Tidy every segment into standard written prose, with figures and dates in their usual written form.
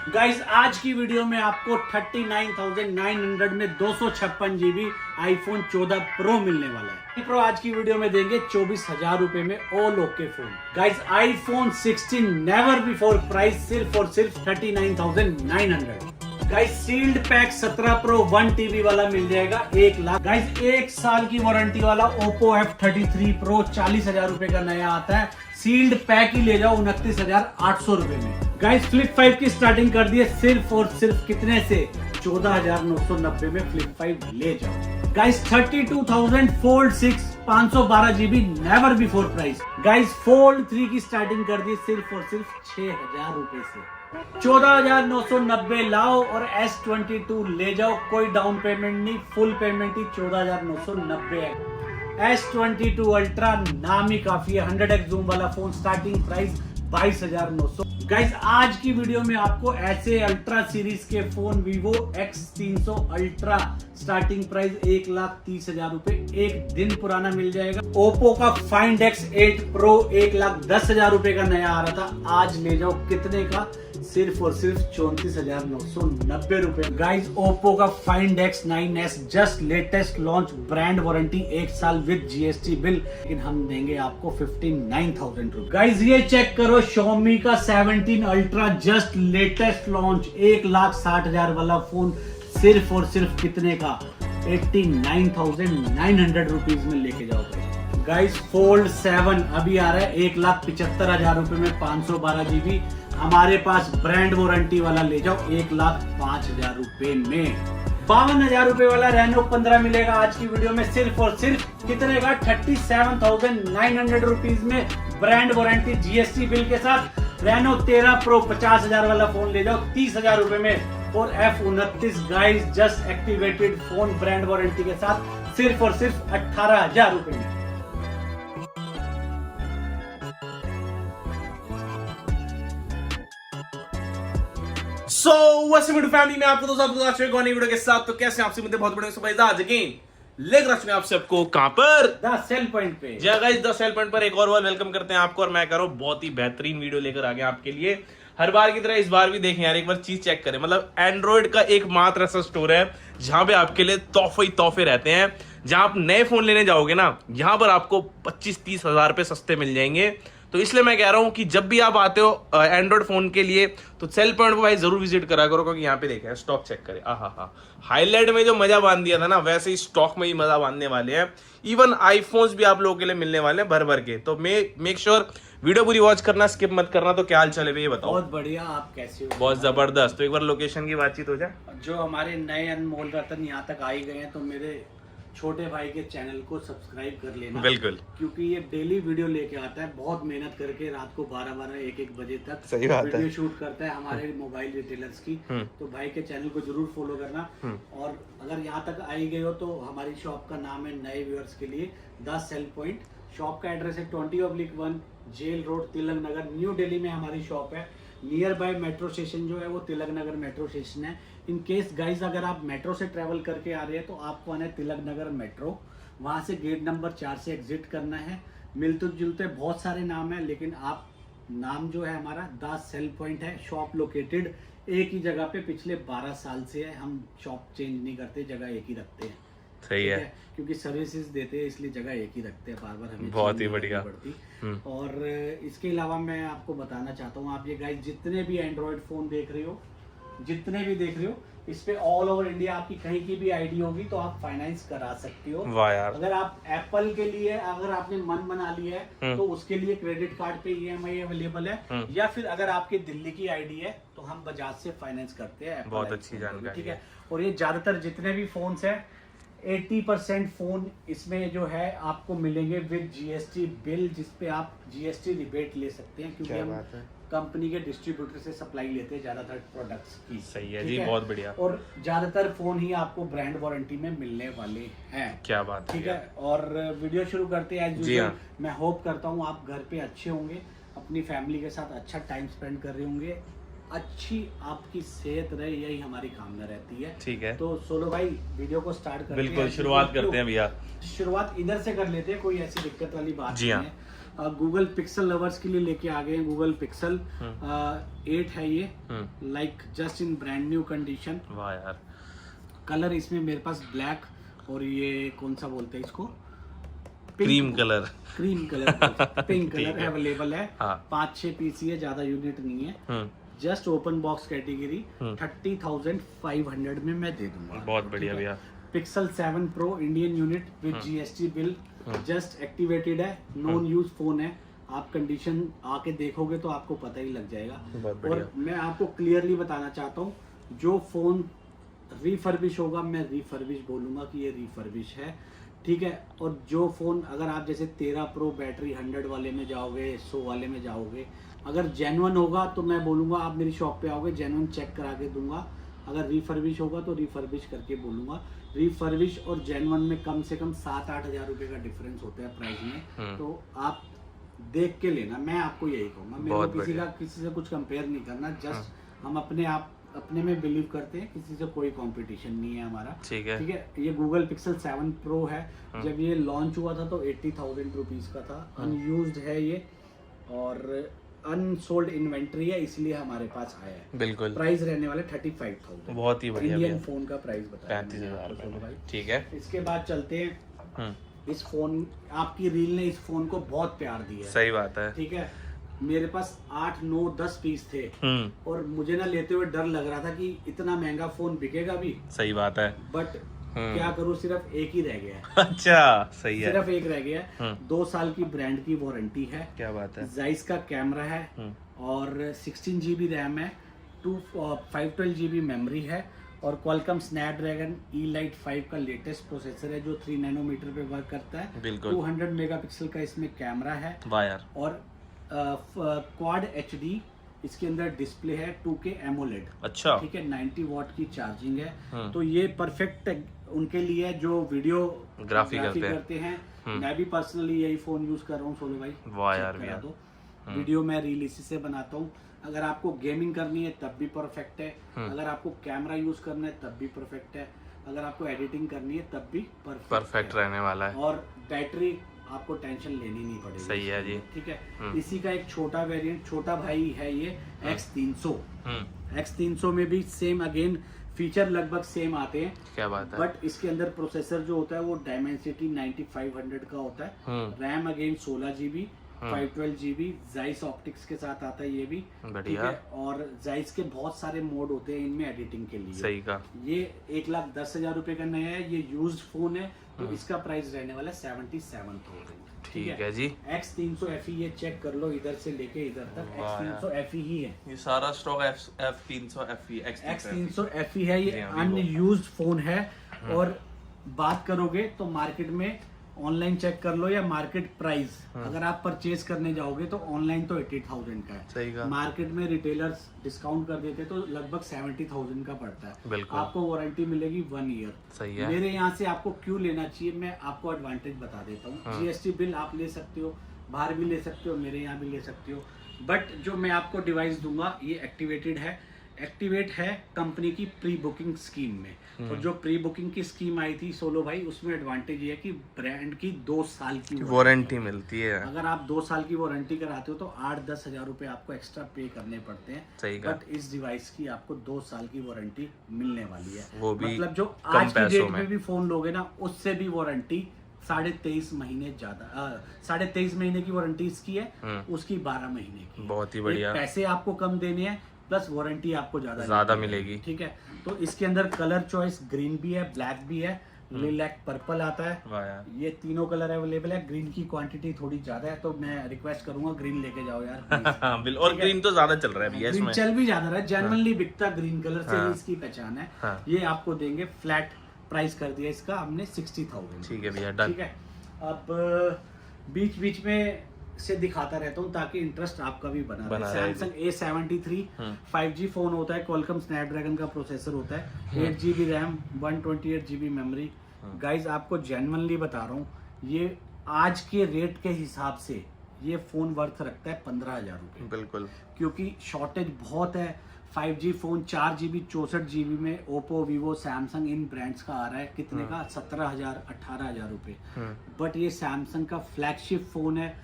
Guys आज की video में आपको 39,900 में 256 GB आईफोन 14 प्रो मिलने वाला है। प्रो आज की वीडियो में देंगे 24,000 रुपए में all okay phone. Guys iPhone 16 never before price सिर्फ और सिर्फ 39,900। Guys sealed pack 17 pro 1 TB वाला मिल जाएगा 1 लाख। गाइस 1 साल की वारंटी वाला Oppo F33 Pro 40,000 रुपए का नया आता है। सील्ड पैक ही ले जाओ 29,800 रुपए में। गाइस फ्लिप 5 की स्टार्टिंग कर दी है सिर्फ और सिर्फ कितने से 14,990 में फ्लिप 5 ले जाओ। Guys 32,000 fold 6 512 GB never before price. Guys fold 3 की स्टार्टिंग कर दी सिर्फ और सिर्फ 6,000 रुपए से। 14,990 लाओ और S22 ले जाओ, कोई डाउन पेमेंट नहीं, फुल पेमेंट ही 14,990 है। S22 अल्ट्रा नाम ही काफी है, 100x जूम वाला फोन, स्टार्टिंग प्राइस 22,900। गाइस आज की वीडियो में आपको ऐसे अल्ट्रा सीरीज के phone Vivo X300 ultra starting price 1,30,000 रुपए, एक दिन पुराना मिल जाएगा। Oppo का Find X8 Pro 1,10,000 रुपए का नया आ रहा था, आज ले जाओ कितने का, सिर्फ और सिर्फ 34,990 रुपए। गाइस Oppo का Find X9s just latest launch, brand warranty 1 साल विद GST बिल, लेकिन हम देंगे आपको 59,000 रुपए। गाइस ये चेक करो Xiaomi का 17 अल्ट्रा जस्ट लेटेस्ट लॉन्च 1,60,000 वाला फोन, सिर्फ और सिर्फ कितने का 89,900 रुपीज में लेके जाओ। गाइस फोल्ड 7 अभी आ रहा है 1,75,000 रुपए में 512 GB, हमारे पास ब्रांड वारंटी वाला ले जाओ 1,05,000 रुपए में। 52,000 रुपए वाला रेनो 15 मिलेगा आज की वीडियो में सिर्फ और सिर्फ कितने का 37,900 रुपीज में, ब्रांड वारंटी GST बिल के साथ। रेनो 13 प्रो 50,000 वाला फोन ले जाओ 30,000 रुपए में। और F29 guys just activated phone brand warranty के साथ सिर्फ और सिर्फ 18,000 रुपए में। फैमिली में आपको वीडियो के साथ। तो कैसे आपसे मुझे बहुत बड़े आज अगेन लेकर रखने आप सबको कहां पर द सेल पॉइंट पे। जी गाइस द सेल पॉइंट पर एक और बार वेलकम करते हैं आपको, और मैं कह रहा हूं बहुत ही बेहतरीन वीडियो लेकर आ गए आपके लिए। हर बार की तरह इस बार भी देखें यार, एक बार चीज चेक करें। मतलब एंड्रॉइड का एकमात्र ऐसा स्टोर है जहां पे आपके लिए तोहफे रहते हैं। जहां आप नए फोन लेने जाओगे ना, यहां पर आपको 25-30 हजार रुपए सस्ते मिल जाएंगे। तो इसलिए मैं कह रहा हूं कि जब भी आप आते हो एंड्रॉइड फोन के लिए तो सेल पॉइंट पर भाई जरूर विजिट करा करो, क्योंकि यहाँ पे देखा स्टॉक चेक करें। हाईलाइट में जो मजा बांध दिया था ना, वैसे ही स्टॉक में ही मजा बांधने वाले हैं। इवन आईफोन्स भी आप लोगों के लिए मिलने वाले हैं भर भर के। तो मेक श्योर वीडियो पूरी वॉच करना, स्किप मत करना। तो क्या हाल चले ये बताओ। बहुत बढ़िया, आप कैसे हो? बहुत जबरदस्त। तो एक बार लोकेशन की बातचीत हो जाए। जो हमारे नए अनमोल रतन यहाँ तक आ ही गए हैं, तो मेरे छोटे भाई के चैनल को सब्सक्राइब कर लेना बिल्कुल, क्योंकि ये डेली वीडियो लेके आता है, बहुत मेहनत करके रात को 12-1 बजे तक सही बात वीडियो है। शूट करता है हमारे मोबाइल रिटेलर्स की। तो भाई के चैनल को जरूर फॉलो करना। और अगर यहाँ तक आई गए हो तो हमारी शॉप का नाम है नए व्यूअर्स के लिए द सेल पॉइंट। शॉप का एड्रेस है 20/1 jail road Tilak Nagar, new Delhi में हमारी शॉप है। नियर बाय मेट्रो स्टेशन जो है वो तिलक नगर मेट्रो स्टेशन है। इन केस गाइस अगर आप मेट्रो से ट्रेवल करके आ रहे हैं तो आपको आना है तिलक नगर मेट्रो, वहां से गेट नंबर 4 से एग्जिट करना है। मिलते जुलते बहुत सारे नाम है, लेकिन आप नाम जो है हमारा द सेल पॉइंट है। शॉप लोकेटेड एक ही जगह पे पिछले 12 साल से है। हम शॉप चेंज नहीं करते, जगह एक ही रखते हैं। सही है, क्योंकि सर्विसेज देते हैं इसलिए जगह एक ही रखते हैं, बार बार हमें बहुत ही बढ़िया पड़ती। और इसके अलावा मैं आपको बताना चाहता हूँ, आप ये गाइस जितने भी एंड्रॉइड फोन देख रहे हो, इस पे ऑल ओवर इंडिया आपकी कहीं की भी आईडी होगी तो आप फाइनेंस करा सकते हो। वाह यार। अगर आप एप्पल के लिए अगर आपने मन बना लिया है तो उसके लिए क्रेडिट कार्ड पे EMI अवेलेबल है, या फिर अगर आपकी दिल्ली की आईडी है तो हम बजाज से फाइनेंस करते हैं। बहुत अच्छी जानकारी, ठीक है। और ये ज्यादातर जितने भी फोन है 80% फोन इसमें जो है आपको मिलेंगे विद GST बिल, जिसपे आप GST रिबेट ले सकते हैं, क्योंकि हम कंपनी के डिस्ट्रीब्यूटर से सप्लाई लेते हैं ज्यादातर प्रोडक्ट्स की। सही है जी, बहुत बढ़िया। और ज्यादातर फोन ही आपको ब्रांड वारंटी में मिलने वाले हैं। क्या बात है, ठीक है। और वीडियो शुरू करते हैं। जी हाँ। मैं होप करता हूँ आप घर पे अच्छे होंगे, अपनी फैमिली के साथ अच्छा टाइम स्पेंड कर रहे होंगे, अच्छी आपकी सेहत रहे, यही हमारी कामना रहती है। ठीक है। तो सोलो भाई वीडियो को स्टार्ट करते हैं। बिल्कुल शुरुआत करते हैं भैया। शुरुआत इधर से कर लेते हैं, कोई ऐसी दिक्कत वाली बात जी नहीं हाँ। है। गूगल पिक्सल लवर्स के लिए लेके आ गए हैं गूगल पिक्सल 8 है ये, like just in brand new condition. वाह यार, कलर इसमें मेरे पास ब्लैक और ये कौन सा बोलते हैं इसको, क्रीम कलर पिंक कलर है। अवेलेबल है। हाँ। 5-6 पीस ही है, ज्यादा यूनिट नहीं है। जस्ट ओपन बॉक्स कैटेगरी 30,500 में मैं दे दूंगा। बहुत बढ़िया भैया। Pixel 7 pro Indian unit with GST bill, just activated है, नॉन यूज फोन है। आप कंडीशन आके देखोगे तो आपको पता ही लग जाएगा। और मैं आपको क्लियरली बताना चाहता हूँ, जो फोन रिफर्बिश होगा मैं रिफर्बिश बोलूंगा कि ये रिफर्बिश है, ठीक है। और जो फोन अगर आप जैसे 13 प्रो बैटरी 100 वाले में जाओगे, 100 वाले में जाओगे, अगर जेन्युइन होगा तो मैं बोलूंगा आप मेरी शॉप पे आओगे, जेन्युइन चेक करा के दूंगा। अगर रिफर्बिश होगा तो रिफर्बिश करके बोलूंगा। रिफर्बिश और जेन्युइन में कम से कम 7-8 हज़ार रुपए का डिफरेंस होता है प्राइस में, तो आप देख के लेना। मैं आपको यही कहूँगा, मेरे को किसी से कुछ कंपेयर नहीं करना, जस्ट हम अपने में बिलीव करते हैं, किसी से कोई कंपटीशन नहीं है हमारा, ठीक है। ये गूगल पिक्सल 7 प्रो है। जब ये लॉन्च हुआ था तो 80,000 रुपीज का था, अनयूज्ड है ये और अनसोल्ड इन्वेंट्री है, इसलिए हमारे पास आया है। बिल्कुल। प्राइस रहने वाले 35,000। बहुत ही बढ़िया इंडियन फोन का प्राइस बताया 35,000 भाई, ठीक है। इसके बाद चलते हैं, इस फोन, आपकी रील ने इस फोन को बहुत प्यार दिया है, सही बात है, ठीक है। मेरे पास 8, 9, 10 पीस थे और मुझे ना लेते हुए डर लग रहा था कि इतना महंगा फोन बिकेगा भी, सही बात है, बट क्या करूं, सिर्फ एक ही रह गया है। अच्छा, सही है, सिर्फ एक रह गया है। 2 साल की ब्रांड की वारंटी है। क्या बात है। जाइस का कैमरा है और 16 GB रैम है, 512 GB मेमोरी है और क्वालकॉम स्नैपड्रैगन Elite 5 का लेटेस्ट प्रोसेसर है जो 3 नैनोमीटर पे वर्क करता है। बिल्कुल। 200 मेगापिक्सल का इसमें कैमरा है। वाह यार। और क्वाड HD इसके अंदर डिस्प्ले है, 2K AMOLED, अच्छा, ठीक है। 90 वॉट की चार्जिंग है, तो ये परफेक्ट उनके लिए जो वीडियो ग्राफी करते हैं। मैं भी पर्सनली यही फोन यूज कर रहा हूँ सोलो भाई। वाह यार भैया। वीडियो मैं रील इसी से बनाता हूँ। अगर आपको गेमिंग करनी है तब भी परफेक्ट है, अगर आपको कैमरा यूज करना है तब भी परफेक्ट है, अगर आपको एडिटिंग करनी है तब भी परफेक्ट रहने वाला है। और बैटरी आपको टेंशन लेनी नहीं पड़ेगी। सही है जी, ठीक है। इसी का एक छोटा वेरिएंट, छोटा भाई है ये X300। X300 में भी सेम अगेन फीचर लगभग सेम आते हैं। क्या बात है। बट इसके अंदर प्रोसेसर जो होता है वो Dimensity 9500 का होता है। RAM again 16 GB, 512 GB Zeiss optics के साथ आता है ये भी, बढ़िया। और जाइस के बहुत सारे मोड होते हैं इनमें एडिटिंग के लिए। सही का। ये 1,10,000 रुपए का नया है, ये यूज्ड फोन है, तो इसका प्राइस रहने वाला 77,000। ठीक है जी। X300 FE ये चेक कर लो, इधर से लेके इधर तक X300 FE ही है। ये सारा stock F300 FE X300 FE है, ये अनयूज्ड फोन है। और बात करोगे तो मार्केट में ऑनलाइन चेक कर लो या मार्केट प्राइस, अगर आप परचेज करने जाओगे तो ऑनलाइन तो 80,000 का है। सही का। मार्केट में रिटेलर्स डिस्काउंट कर देते तो लगभग 70,000 का पड़ता है। बिल्कुल। आपको वारंटी मिलेगी 1 ईयर। सही है। मेरे यहाँ से आपको क्यों लेना चाहिए, मैं आपको एडवांटेज बता देता हूँ। GST बिल आप ले सकते हो, बाहर भी ले सकते हो, मेरे यहाँ भी ले सकते हो। बट जो मैं आपको डिवाइस दूंगा ये एक्टिवेट है कंपनी की प्री बुकिंग स्कीम में। और जो प्री बुकिंग की स्कीम आई थी सोलो भाई, उसमें एडवांटेज ये है कि ब्रांड की 2 साल की वारंटी मिलती है। अगर आप 2 साल की वारंटी कराते हो तो 8-10 हज़ार रुपए आपको एक्स्ट्रा पे करने पड़ते हैं। सही बट इस डिवाइस की आपको 2 साल की वारंटी मिलने वाली है। वो भी मतलब जो आज की डेट में भी फोन लोगे ना, उससे भी वारंटी 23.5 महीने ज्यादा, 23.5 महीने की वारंटी इसकी है, उसकी 12 महीने की। बहुत ही बढ़िया। पैसे आपको कम देने हैं प्लस वारंटी आपको ज्यादा मिलेगी। ठीक है। तो इसके अंदर कलर चॉइस ग्रीन भी है, ब्लैक भी है, लिलैक पर्पल आता है। वाह यार। ये तीनों कलर अवेलेबल है। ग्रीन की क्वांटिटी थोड़ी ज्यादा है, तो मैं रिक्वेस्ट करूंगा ग्रीन लेके जाओ यार। बिल और ग्रीन तो ज्यादा चल रहा है भैया इसमें। चल भी ज्यादा रहा है, जेन्युइनली बिकता ग्रीन कलर से ही इसकी पहचान है। ये आपको देंगे फ्लैट प्राइस कर दिया इसका हमने 60,000। ठीक है भैया, डन। ठीक है। अब बीच में से दिखाता रहता हूँ ताकि इंटरेस्ट आपका भी बना रहे। सैमसंग A73 5G फोन होता है, क्वालकॉम स्नैपड्रैगन का प्रोसेसर होता है, 8 GB RAM, 128 GB memory. Guys आपको जेन्युइनली बता रहा हूँ, ये आज के रेट के हिसाब से ये फोन वर्थ रखता है 15,000 रुपए। बिल्कुल। क्योंकि शॉर्टेज बहुत है। 5G फोन 4 GB 64 GB में ओप्पो, वीवो, सैमसंग इन ब्रांड्स का आ रहा है। कितने का? 17,000 18,000 रुपए। बट ये सैमसंग का फ्लैगशिप फोन है,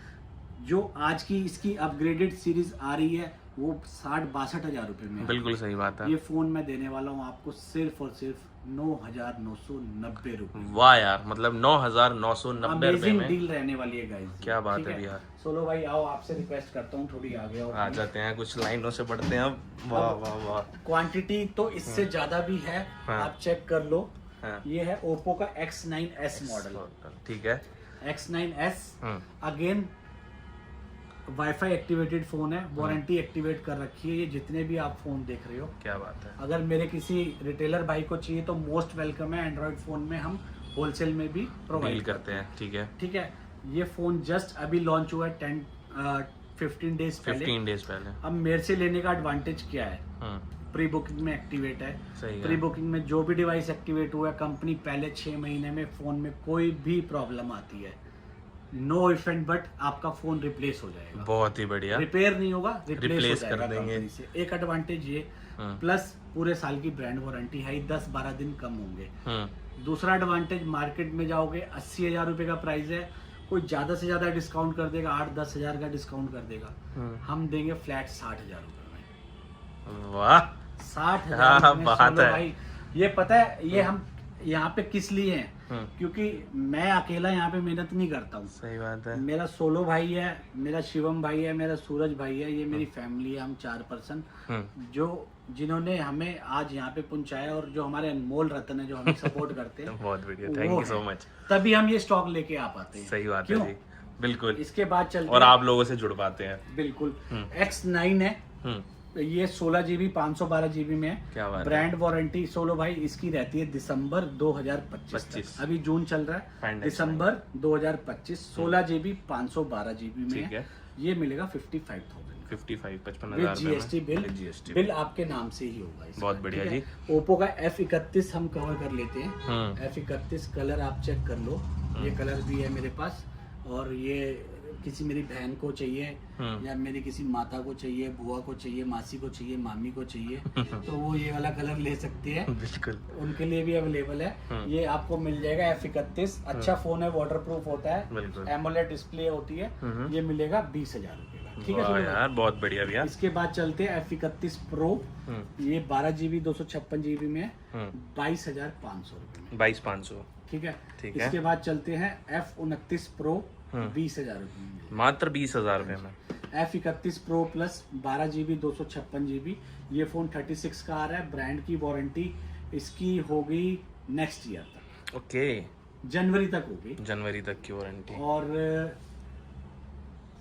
जो आज की इसकी अपग्रेडेड सीरीज आ रही है वो 60-62 हजार रुपए में। बिल्कुल सही बात है। ये फोन मैं देने वाला हूँ आपको सिर्फ और सिर्फ 9,990 रुपए। वाह यार, मतलब 9,990 रुपए अमेजिंग में। डील रहने वाली है गाइस। क्या बात है भैया। सोलो भाई आओ, आपसे रिक्वेस्ट करता हूँ थोड़ी आगे आओ। आ जाते हैं, कुछ लाइनों से पढ़ते हैं अब। वाह वाह वाह। क्वांटिटी तो इससे ज्यादा भी है, हाँ। आप चेक कर लो। हाँ। ये है ओप्पो का X9s मॉडल। ठीक है। X9s again wifi activated phone है, वारंटी एक्टिवेट कर रखी है। ये जितने भी आप फोन देख रहे हो, क्या बात है। अगर मेरे किसी रिटेलर भाई को चाहिए तो मोस्ट वेलकम है। एंड्रॉइड फोन में हम होलसेल में भी डील प्रोवाइड करते हैं। ठीक है। ठीक है। ये फोन जस्ट अभी लॉन्च हुआ है 15 डेज पहले। 15 डेज पहले। अब मेरे से लेने का एडवांटेज क्या है, प्री बुकिंग में एक्टिवेट है। सही है। प्री बुकिंग में जो भी डिवाइस एक्टिवेट हुआ है, कंपनी पहले 6 महीने में फोन में कोई भी प्रॉब्लम आती है, नो इफेक्ट बट आपका फोन रिप्लेस हो जाएगा। बहुत ही बढ़िया। रिपेयर नहीं होगा, रिप्लेस हो कर जाएगा देंगे। कंपनी से। एक एडवांटेज ये, प्लस पूरे साल की ब्रांड वारंटी है, 10-12 दिन कम होंगे। दूसरा एडवांटेज, मार्केट में जाओगे 80,000 रुपए का प्राइस है, कोई ज्यादा से ज्यादा डिस्काउंट कर देगा, 8-10 हजार का डिस्काउंट कर देगा। हम देंगे फ्लैट 60,000 रुपए में। वाह 60,000 हाँ, में। बात सोलो है। भाई ये पता है ये हम यहाँ पे किस लिए हैं, क्योंकि मैं अकेला यहाँ पे मेहनत नहीं करता हूँ। सही बात है। मेरा सोलो भाई है, मेरा शिवम भाई है, मेरा सूरज भाई है, ये मेरी फैमिली है। हम 4 पर्सन जो जिन्होंने हमें आज यहाँ पे पहुंचाया, और जो हमारे अनमोल रत्न है जो हमें सपोर्ट करते हैं। बहुत बढ़िया, वो थैंक यू है। So much. तभी हम ये स्टॉक लेके आ पाते हैं। सही बात है क्यों? जी, बिल्कुल। इसके बाद चलते और हैं। आप लोगों से जुड़ पाते हैं। बिल्कुल। X9 है, ये 16 GB 512 GB में है। क्या बात है। ब्रांड वारंटी सोलो भाई इसकी रहती है दिसंबर 2025 25। तक। अभी जून चल रहा Fine, है, दिसंबर 2025। 16 GB 512 GB में ठीक है। ये मिलेगा 55,000 55,000 GST बिल। GST बिल आपके नाम से ही होगा इसका, बहुत बढ़िया ठीक है? जी। ओप्पो का F31 हम कवर कर लेते हैं। F31 कलर आप चेक कर लो, ये कलर भी है मेरे पास। और ये किसी मेरी बहन को चाहिए, या मेरी किसी माता को चाहिए, बुआ को चाहिए, मासी को चाहिए, मामी को चाहिए, तो वो ये वाला कलर ले सकती है। बिल्कुल। उनके लिए भी अवेलेबल है। ये आपको मिल जाएगा F31। अच्छा फोन है, वाटर प्रूफ होता है, बिल्कुल। एमोलेड डिस्प्ले होती है। ये मिलेगा 20,000 रुपए का। ठीक है वाह सुनो यार, बहुत बढ़िया भैया। इसके बाद चलते हैं F31 प्रो। ये 12 GB 256 GB में है, 22,500 रुपए में। 22,500। ठीक है। ठीक है। इसके बाद चलते हैं F29 प्रो, 20,000 रुपए में। मात्र 20,000 रुपए में। F31 pro plus 12 GB 256 GB। ये फोन 36 का आ रहा है। ब्रांड की वारंटी इसकी होगी नेक्स्ट ईयर तक, ओके, जनवरी तक होगी। जनवरी तक की वारंटी। और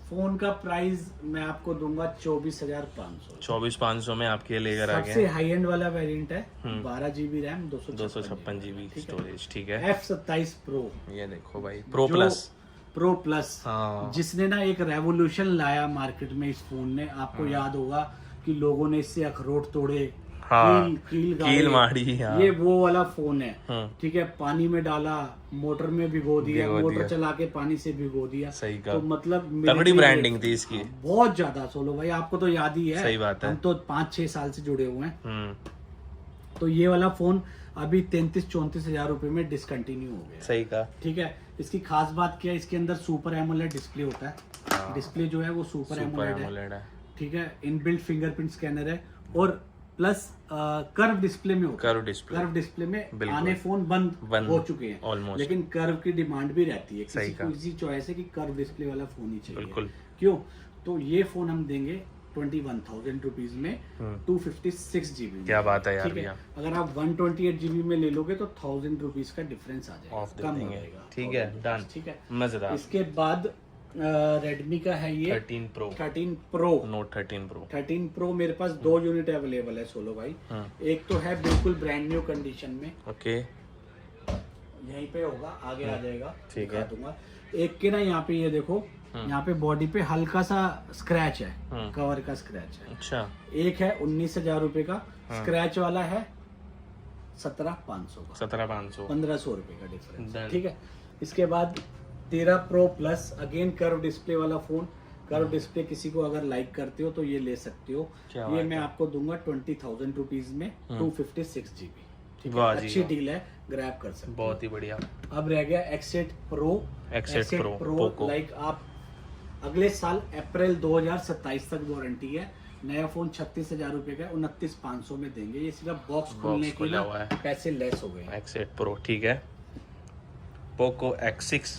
फोन का प्राइस मैं आपको दूंगा 24,500। 24,500 में आपके लेकर आ सबसे गए। हाई एंड वाला वेरिएंट है, 12 GB रैम 256 GB ठीक है। स्टोरेज। ठीक है। F27 प्रो, ये देखो भाई, प्रो जो प्लस। प्रो प्लस, हाँ। जिसने ना एक रेवोल्यूशन लाया मार्केट में इस फोन ने। आपको याद होगा कि लोगों ने इससे अखरोट तोड़े, हाँ, कील कील मारी। हाँ। ये वो वाला फोन है। ठीक है। पानी में डाला, मोटर में भिगो दिया, मोटर चला के पानी से भिगो दिया। सही कहा। तो मतलब मेरे तगड़ी लिए ब्रांडिंग थी इसकी। बहुत ज्यादा। सोलो भाई आपको तो याद ही है, सही बात है। हम तो 5-6 साल से जुड़े हुए हैं। तो ये वाला फोन अभी 33-34 हजार रुपए में डिसकंटिन्यू हो गया। सही कहा। ठीक है। इसकी खास बात क्या है, इसके अंदर सुपर एमोलेड डिस्प्ले होता है। डिस्प्ले जो है वो सुपर एमोलेड है। ठीक है। इनबिल्ट फिंगरप्रिंट स्कैनर है, और प्लस कर्व डिस्प्ले में होता है। कर्व डिस्प्ले में आने फोन बंद हो चुके हैं ऑलमोस्ट, लेकिन कर्व की डिमांड भी रहती है। सही किसी को इसी चॉइस है कि कर्व डिस्प्ले वाला फोन ही चाहिए। बिल्कुल। क्यों? तो ये फोन हम देंगे 21,000 रुपीज में, 256 GB। क्या बात है यार ठीक है। भैया। अगर आप 128 GB में ले लोगे तो 1,000 रुपीज का डिफरेंस आ जाएगा, ऑफ दे कम हो देंगे। जाएगा। ठीक है, डन। ठीक है। मजेदार। इसके बाद रेडमी का है ये 13 pro, 13 pro, note 13 pro. 13 pro मेरे पास 2 यूनिट अवेलेबल है सोलो भाई। एक तो है बिल्कुल ब्रांड न्यू कंडीशन में, ओके, यहीं पे होगा, आगे आ जाएगा, ठीक दिखा है। दूंगा। एक के ना यहाँ पे ये देखो, यहाँ पे बॉडी पे हल्का सा स्क्रैच है, कवर का स्क्रैच है। अच्छा। एक है 19,000 रुपए का, स्क्रैच वाला है 17,500 का, 17,500। 1,500 रुपए का डिफरेंस। Done. ठीक है। इसके बाद 13 pro plus, again curve display वाला फोन। कर्व डिस्प्ले किसी को अगर लाइक करते हो तो ये ले सकते हो। क्या ये बात मैं है। आपको दूंगा 20,000 रुपीज में, 256 GB। ठीक है। वाह जी अच्छी वाह। डील है, ग्रैब कर सकते हो। बहुत ही बढ़िया। अब रह गया X8 pro. X8 Pro, Poco। Like आप अगले साल अप्रैल 2027 तक वारंटी है। नया फोन 36,000 रुपए का 29,500 में देंगे। ये सिर्फ बॉक्स खोलने के खुला हुआ लिए है। पैसे लेस हो गए। X8 Pro ठीक है। पोको X6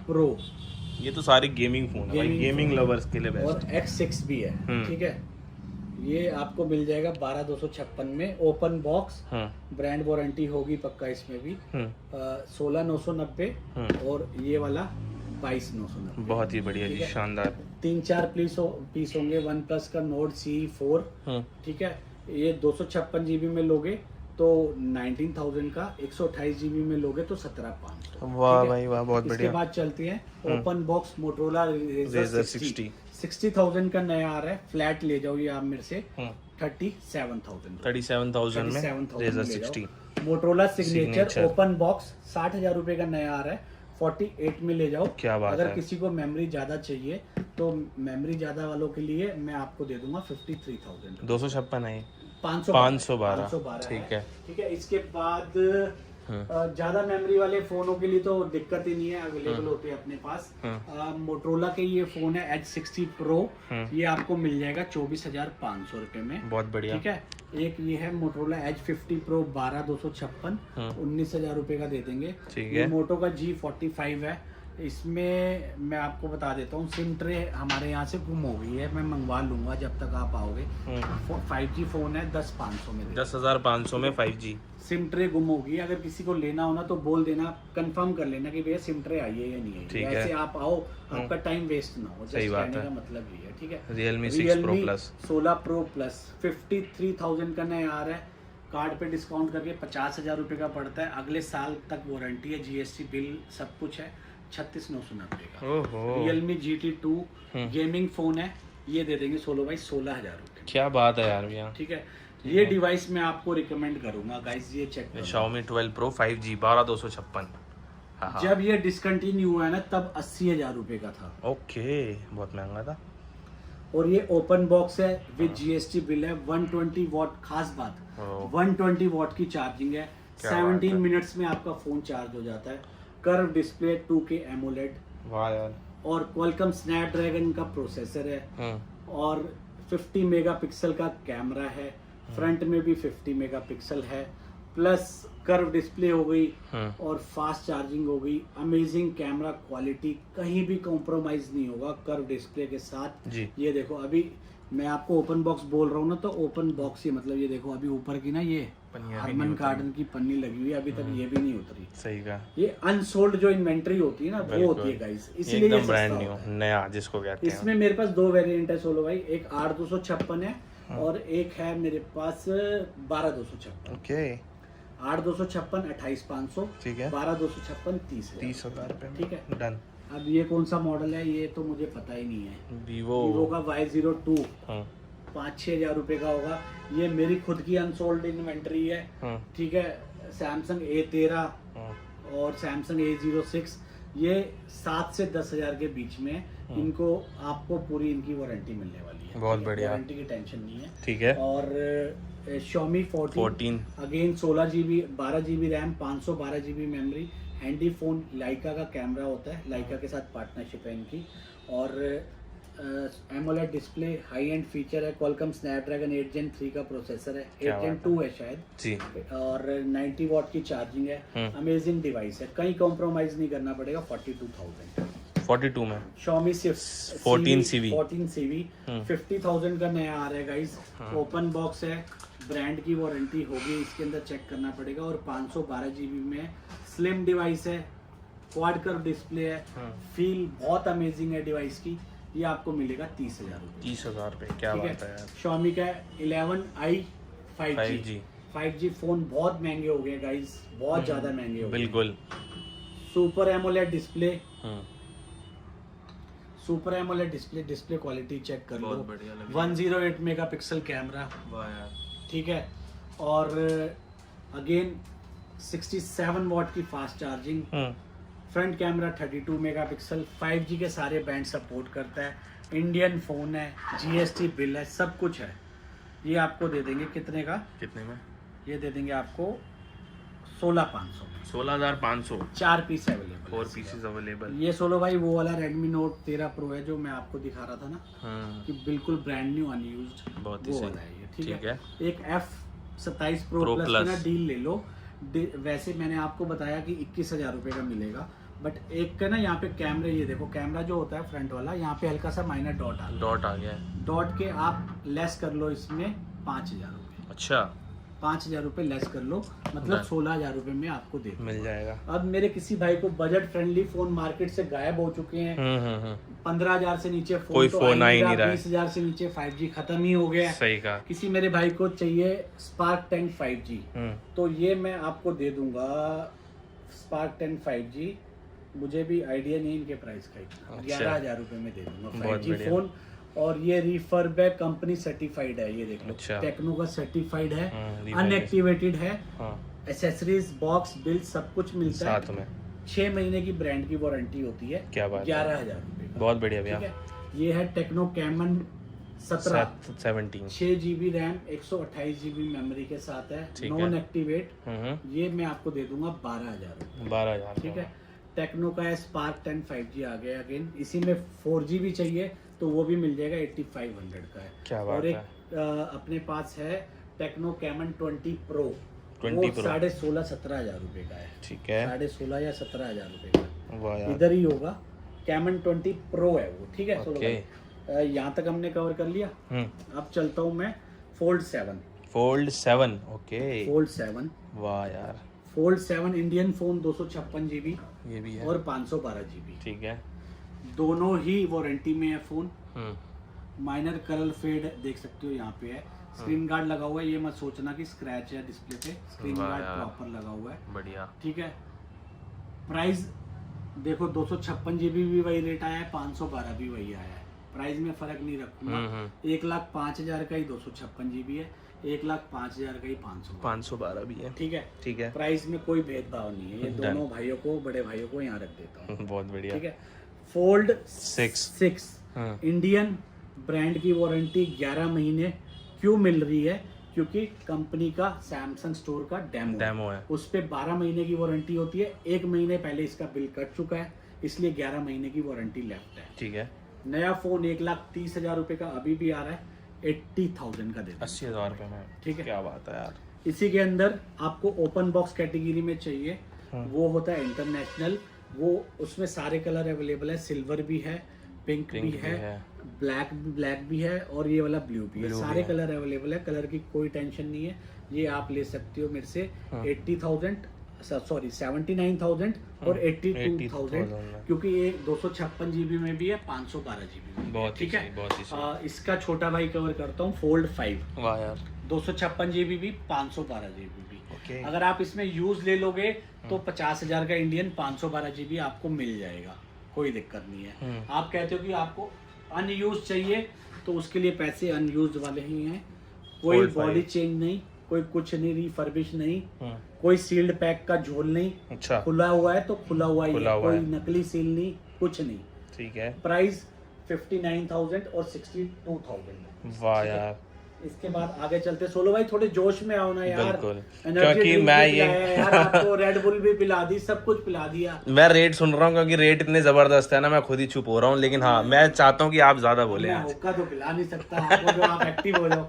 Pro ये तो सारी गेमिंग फोन है भाई, गेमिंग लवर्स के लिए और बेस्ट। X6 भी है, ठीक है। ये आपको मिल जाएगा 12,256 में ओपन बॉक्स। ब्रांड वारंटी होगी पक्का इसमें भी। 16,990 और ये वाला 22,990। बहुत ही बढ़िया जी, शानदार। 3-4 पीस होंगे। वन प्लस का नोट C4 ठीक है। ये 256 GB में लोगे तो 19,000 का, 128 GB में लोगे तो 17,500। वाह भाई वाह, बहुत इसके बढ़िया। बाद चलती है ओपन बॉक्स मोटरोला Razr 60 60,000 का नया आ रहा है। फ्लैट ले जाओ ये आप मेरे से 37,000 37,000 में Razr 60 Motorola signature open box 60,000 रुपए का नया आ रहा है। 48 में ले जाओ। क्या बात अगर है। किसी को मेमोरी ज्यादा चाहिए तो मेमोरी ज्यादा वालों के लिए मैं आपको दे दूंगा 53,000। 256 है 512 ठीक है। ठीक है। इसके बाद ज्यादा मेमोरी वाले फोनों के लिए तो दिक्कत ही नहीं है, अवेलेबल होते हैं अपने पास। मोटरोला के ये फोन है H60 Pro। ये आपको मिल जाएगा 24,500 रुपए में। बहुत बढ़िया ठीक है। एक ये है मोटरोला H50 Pro 12,256 19,000 रुपए का दे देंगे। ठीक ये है। मोटो का G45 है। इसमें मैं आपको बता देता हूँ, सिम ट्रे हमारे यहाँ से गुम हो गई है, मैं मंगवा लूंगा जब तक आप आओगे। 5G फोन है 10,500 में। 10,500 में 5G सिम ट्रे गुम होगी। अगर किसी को लेना हो ना तो बोल देना, कंफर्म कर लेना कि भैया सिम ट्रे आई है या नहीं ठीक है। है। ऐसे आप आओ, आपका टाइम वेस्ट ना हो। सही बात है। का मतलब ये है, ठीक है। Realme 6 Pro Plus 16 Pro Plus 53,000 का नया आ रहा है। कार्ड पे डिस्काउंट करके 50,000 रुपए का पड़ता है। अगले साल तक वारंटी है, GST बिल सब कुछ है। 36,990 का ओहो Realme GT2 गेमिंग फोन है। ये दे देंगे 16,000 रुपए। क्या बात है यार भैया। ठीक है। ये डिवाइस मैं आपको रिकमेंड करूंगा गाइस, ये चेक करो। Xiaomi 12 Pro 5G 12,256। जब ये डिसकंटिन्यू हुआ है ना तब 80,000 रुपए का था। ओके, बहुत महंगा था। और ये ओपन बॉक्स है विद GST बिल है। 120 वॉट, खास बात 120 वॉट की चार्जिंग है। 17 मिनट्स में आपका फोन चार्ज हो जाता है। कर्व डिस्प्ले 2K AMOLED वाह यार। और क्वालकॉम स्नैपड्रैगन का प्रोसेसर है। और 50 मेगापिक्सल का कैमरा है। फ्रंट में भी 50 मेगापिक्सल है। प्लस कर्व डिस्प्ले हो गई और फास्ट चार्जिंग हो गई। अमेजिंग कैमरा क्वालिटी, कहीं भी कॉम्प्रोमाइज नहीं होगा कर्व डिस्प्ले के साथ जी। ये देखो, अभी मैं आपको ओपन बॉक्स बोल रहा हूँ ना, तो ओपन बॉक्स ही मतलब ये देखो, अभी ऊपर की ना ये हरमन कार्डन की पन्नी लगी हुई है, अभी तक ये भी नहीं उतरी। सही का। ये अनसोल्ड जो इन्वेंट्री होती है ना वो होती है गाइस, इसलिए ये एकदम ब्रांड सस्ता न्यू होता है। नया जिसको कहते हैं। इसमें मेरे पास 2 वेरिएंट है सोलो भाई। एक 8,256 है और एक है मेरे पास 12,256। ओके 8,256 28,500, ठीक है। 12,256 30,000 रुपए में। ठीक है। डन। अब ये कौन सा मॉडल है ये तो मुझे पता ही नहीं है। वीवो वीवो का Y02 5-6 हजार रुपए का होगा। ये मेरी खुद की अनसोल्ड इन्वेंट्री है, ठीक है। सैमसंग A13 और सैमसंग A06 ये 7 से 10 हजार के बीच में है। इनको आपको पूरी इनकी वारंटी मिलने वाली है। बहुत बढ़िया। वारंटी की टेंशन नहीं है। ठीक है। और Xiaomi 14 again 16 GB 12 GB RAM 512 GB memory. Handy phone, Leica का कैमरा होता है, लाइका के साथ पार्टनरशिप है इनकी। और AMOLED display, high end feature है। क्वालकॉम स्नैपड्रैगन 8 Gen 3 का प्रोसेसर है, 8 Gen 2 है शायद जी। और 90 वॉट की चार्जिंग है। अमेजिंग डिवाइस है, कहीं कॉम्प्रोमाइज नहीं करना पड़ेगा। 42,000 42 में Xiaomi 14 CV 50,000 का नया आ रहा है गाइस। ओपन बॉक्स है, ब्रांड की वारंटी होगी, इसके अंदर चेक करना पड़ेगा। और 512 GB में स्लिम डिवाइस है, क्वाड कर्व डिस्प्ले है। फील बहुत अमेजिंग है डिवाइस की। ये आपको मिलेगा 30,000 रुपए। 30,000 रुपए, क्या ठीक बात है है। यार। Xiaomi का 11i 5G फोन बहुत महंगे हो गए गाइस, बहुत ज्यादा महंगे हो गए। बिल्कुल। Super AMOLED display, super AMOLED display quality check कर लो। 108 मेगापिक्सल कैमरा, ठीक है। और अगेन 67 वॉट की fast charging. Front camera 32 megapixel. 5G के सारे बैंड सपोर्ट करता है। इंडियन फोन है, GST बिल है, सब कुछ है। ये आपको दे देंगे कितने का? कितने में? ये दे देंगे आपको 16,500 में 16,500 4 पीस अवेलेबल, 4 पीसेस अवेलेबल। ये सोलो भाई वो वाला Redmi Note 13 Pro है जो मैं आपको दिखा रहा था ना, कि बिल्कुल ब्रांड न्यू अनयूज्ड, बहुत ही वो सही। वाला है ये। ठीक ठीक है। है। एक F27 Pro Pro Plus Plus। की ना डील ले लो। वैसे मैंने आपको बताया कि 21,000 रुपये का मिलेगा, बट एक का ना यहाँ पे कैमरे, ये देखो कैमरा जो होता है फ्रंट वाला, यहाँ पे हल्का सा माइनर डॉट आ गया है। डॉट के आप लेस कर लो इसमें 5,000 रुपये। अच्छा, 5,000 रुपये लेस कर लो, मतलब 16,000 रुपये में आपको दे दूंगा। मिल जाएगा। अब मेरे किसी भाई को बजट फ्रेंडली फोन मार्केट से गायब हो चुके हैं, 15,000 से नीचे फोन कोई तो फोन आ ही नहीं रहा है। 20,000 से नीचे 5G खत्म ही हो गया है। सही कहा। किसी मेरे भाई को चाहिए स्पार्क 10 5G, तो ये मैं आपको दे दूंगा स्पार्क 10 5G। मुझे भी आइडिया नहीं इनके प्राइस का, 11,000 रुपये में दे दूंगा 5G फोन। और ये रिफर्ब है, कंपनी सर्टिफाइड है, ये देख लो। अच्छा। टेक्नो का सर्टिफाइड है, अनएक्टिवेटेड है, एसेसरीज बॉक्स बिल सब कुछ मिलता है साथ में। 6 महीने की ब्रांड की वारंटी होती है। क्या बात है। 11,000 रुपये का। बहुत बढ़िया भैया। ठीक है। ये है techno caiman 17 17 6 GB RAM 128 GB memory के साथ है, नॉन एक्टिवेट। ये मैं आपको दे दूंगा 12,000 रुपये। 12,000। ठीक है। टेक्नो का है स्पार्क 10 5G आ गया अगेन। इसी में 4G भी चाहिए तो वो भी मिल जाएगा, 8,500 का है। क्या बात और एक है। अपने पास है टेक्नो कैमन 20 Pro, 20 Pro 16,500-17,000 रुपए का है। ठीक है। 16,500 या 17,000 रुपए का, वाह यार। इधर ही होगा। कैमन 20 Pro है वो। ठीक है। ओके। यहाँ तक हमने कवर कर लिया। अब चलता हूँ मैं फोल्ड 7। फोल्ड 7। ओके। फोल्ड 7। वाह यार। फोल्ड 7 इंडियन फोन 256 GB ये भी है। और 512 GB, ठीक है। दोनों ही वारंटी में है फोन। माइनर कलर फेड देख सकते हो यहाँ पे है। स्क्रीन गार्ड लगा हुआ है, ये मत सोचना कि स्क्रैच है डिस्प्ले पे, स्क्रीन गार्ड प्रॉपर लगा हुआ है। बढ़िया। ठीक है। प्राइस देखो 256 GB भी वही रेट आया है, 512 भी वही आया है। प्राइस में फर्क नहीं रखूंगा। 1,05,000 का ही 256 GB है, 1,05,000 का ही 512 भी है। ठीक है। ठीक है। प्राइस में कोई भेदभाव नहीं है। ये दोनों भाइयों को, बड़े भाइयों को यहाँ रख देता हूँ। बहुत बढ़िया। ठीक है। फोल्ड 6 इंडियन ब्रांड की वारंटी 11 महीने क्यों मिल रही है? क्योंकि कंपनी का सैमसंग स्टोर का डेमो है। उस पे 12 महीने की वारंटी होती है। 1 महीने पहले इसका बिल कट चुका है, इसलिए 11 महीने की वारंटी लेफ्ट है। ठीक है। नया फोन 1,30,000 रुपए का अभी भी आ रहा है, 80,000 का दे 80,000 रुपए में। ठीक है। क्या बात है यार। इसी के अंदर आपको ओपन बॉक्स कैटेगरी में चाहिए, वो होता है इंटरनेशनल। वो उसमें सारे कलर अवेलेबल है, सिल्वर भी है, पिंक भी है, ब्लैक भी है और ये वाला ब्लू भी है। सारे कलर अवेलेबल है, कलर की कोई टेंशन नहीं है। ये आप ले सकते हो मेरे से 79,000 और 82,000, क्योंकि ये 256 GB में भी है, 512 GB में। बहुत ठीक है। बहुत ही इसका छोटा भाई कवर करता हूँ, फोल्ड 5। वाह यार। 256 GB भी, 512 GB भी। ओके। अगर आप इसमें यूज ले लोगे तो 50,000 का इंडियन 512 GB आपको मिल जाएगा, कोई दिक्कत नहीं है। आप कहते हो कि आपको अनयूज चाहिए तो उसके लिए पैसे अनयूज वाले ही हैं। कोई बॉडी चेंज नहीं, कोई कुछ नहीं, रिफर्बिश नहीं, कोई सील्ड पैक का झोल नहीं। अच्छा। खुला हुआ है तो खुला हुआ ही है, कोई नकली सील नहीं, कुछ नहीं। ठीक है। प्राइस 59,000 और 62,000। वाह यार। इसके बाद आगे चलते। सोलो भाई थोड़े जोश में आओ ना यार। बिल्कुल। एनर्जी क्योंकि ड्रिंक मैं भी ये पिलाया यार, आपको रेड बुल भी पिला दी, सब कुछ पिला दिया। मैं रेट सुन रहा हूँ क्योंकि रेट इतने जबरदस्त है ना, मैं खुद ही चुप हो रहा हूँ। लेकिन हाँ, मैं चाहता हूँ कि आप ज्यादा बोले। मैं होका तो पिला नहीं सकता आपको, जो आप एक्टिव हो जाओ।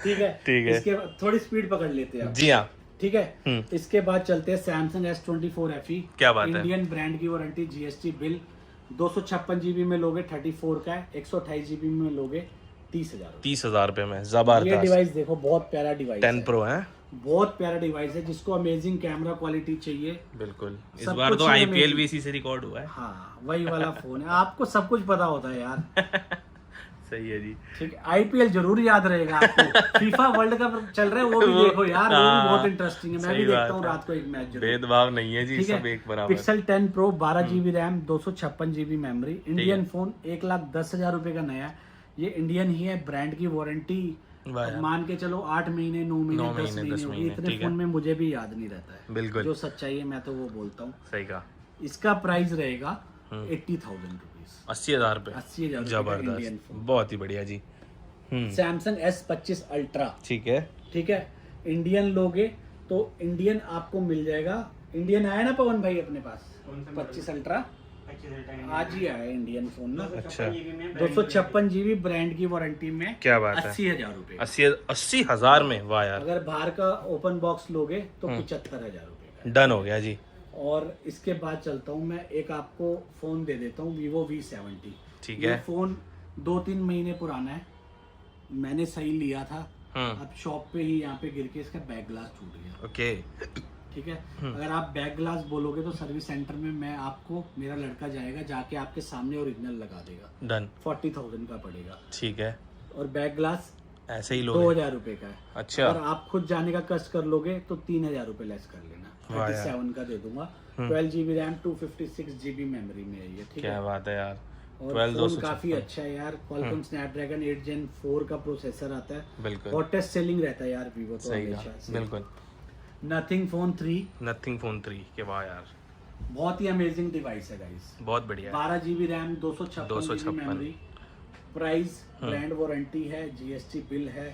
ठीक है। ठीक है। इसके थोड़ी स्पीड पकड़ लेते हैं। जी हाँ। ठीक है। इसके बाद चलते हैं सैमसंग S24 FE। क्या बात है। इंडियन ब्रांड की वारंटी, GST बिल। 256 GB में लोगे 34 का है, 128 GB में लोगे 30,000 रुपए में। जबरदस्त। ये डिवाइस देखो, बहुत प्यारा डिवाइस 10 Pro है। बहुत प्यारा डिवाइस है। जिसको अमेजिंग कैमरा क्वालिटी चाहिए, बिल्कुल। इस सब बार कुछ तो ही IPL भी इसी से रिकॉर्ड हुआ है। हाँ, वही वाला फोन है। आपको सब कुछ पता होता है यार। सही है जी। ठीक है। IPL जरूर याद रहेगा आपको। फीफा वर्ल्ड कप चल रहा है, वो भी देखो यार, वो भी बहुत इंटरेस्टिंग है। मैं भी देखता हूँ रात को एक मैच जरूर। भेदभाव नहीं है जी, सब एक बराबर। Pixel 10 Pro 12 GB RAM, 256 GB memory. Indian phone 1,10,000 रुपए का नया। ये इंडियन ही है, ब्रांड की वारंटी मान के चलो 8 महीने, 9 महीने, 10 महीने। इतने फोन में मुझे भी याद नहीं रहता है। बिल्कुल। जो सच्चाई है मैं तो वो बोलता हूँ। सही कहा। इसका प्राइस रहेगा 80,000 रुपीज। 80,000 रुपए। 80,000 जबरदस्त। बहुत ही बढ़िया जी। Samsung S25 ultra. ठीक है। ठीक है। इंडियन लोगे तो इंडियन आपको मिल जाएगा। इंडियन आया ना पवन भाई अपने पास 25 अल्ट्रा आज ही आया इंडियन फोन ना। अच्छा 256 GB ब्रांड की वारंटी में। क्या बात है, 80,000 रुपए। 80,000 में, वाह यार। अगर बाहर का ओपन बॉक्स लोगे तो 75,000 रुपए। डन हो गया जी। और इसके बाद चलता हूँ मैं, एक आपको फोन दे देता हूँ, Vivo V70। ठीक ये है। फोन 2-3 महीने पुराना है, मैंने सही लिया था। अब शॉप पे ही यहाँ पे गिर के इसका बैक ग्लास टूट गया। ओके ठीक है, अगर आप बैक ग्लास बोलोगे तो सर्विस सेंटर में मैं आपको, मेरा लड़का जाएगा, जाके आपके सामने ओरिजिनल लगा देगा। डन। 40,000 का पड़ेगा। ठीक है। और बैक ग्लास ऐसे ही लो। 2,000 रुपए का है। अच्छा। अगर आप खुद जाने का कष्ट कर लोगे तो 3,000 रुपए लेस कर लेना। 37 का दे दूंगा। 12 GB रैम, 256 GB मेमोरी में है ये। ठीक है, क्या बात है यार। और फोन काफी अच्छा है यार। क्वालकॉम स्नैपड्रैगन 8 Gen 4 का प्रोसेसर आता है। बिल्कुल। हॉटेस्ट सेलिंग रहता है यार वीवो तो सही हमेशा से। बिल्कुल। नथिंग फोन 3, नथिंग फोन 3 के वाह यार, बहुत ही अमेजिंग डिवाइस है गाइस। बहुत बढ़िया है। 12 GB RAM, 256 GB memory. Price, brand warranty है, GST बिल है।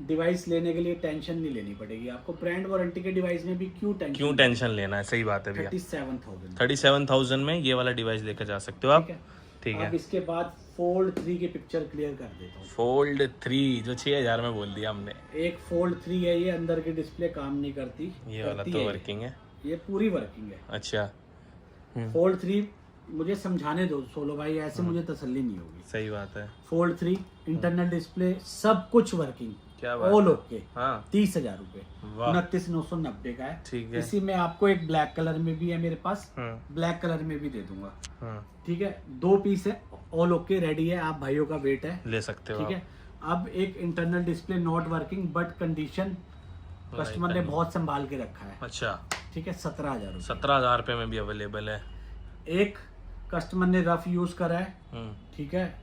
डिवाइस लेने के लिए टेंशन नहीं लेनी पड़ेगी आपको। ब्रांड वारंटी के डिवाइस में भी क्यों टेंशन लेना है, सही बात है भैया। 37,000 में ये वाला डिवाइस लेकर जा सकते हो आप। ठीक है। अब इसके बाद फोल्ड 3 की पिक्चर क्लियर कर देता हूँ। फोल्ड 3 जो 6,000 में बोल दिया हमने। एक फोल्ड 3 है, ये अंदर की डिस्प्ले काम नहीं करती। ये वाला तो वर्किंग है। ये पूरी वर्किंग है। अच्छा। फोल्ड 3 मुझे समझाने दो सोलो भाई, ऐसे मुझे तसल्ली नहीं होगी। सही बात है। फोल्ड 3 इंटरनल डिस्प्ले सब कुछ वर्किंग, क्या बात ऑल ओके। हाँ। 30,000 रुपए, वाह। 29,990 का है। ठीक है। इसी में आपको एक ब्लैक कलर में भी है मेरे पास, ब्लैक कलर में भी दे दूंगा। ठीक है, 2 पीस है, ऑल ओके रेडी है। आप भाइयों का वेट है, ले सकते हो। ठीक है। अब एक internal display not working but condition customer ने बहुत संभाल के रखा है। अच्छा। ठीक है, 17,000 रुपए। 17,000 रुपए में भी अवेलेबल है। एक कस्टमर ने रफ यूज करा है। ठीक है,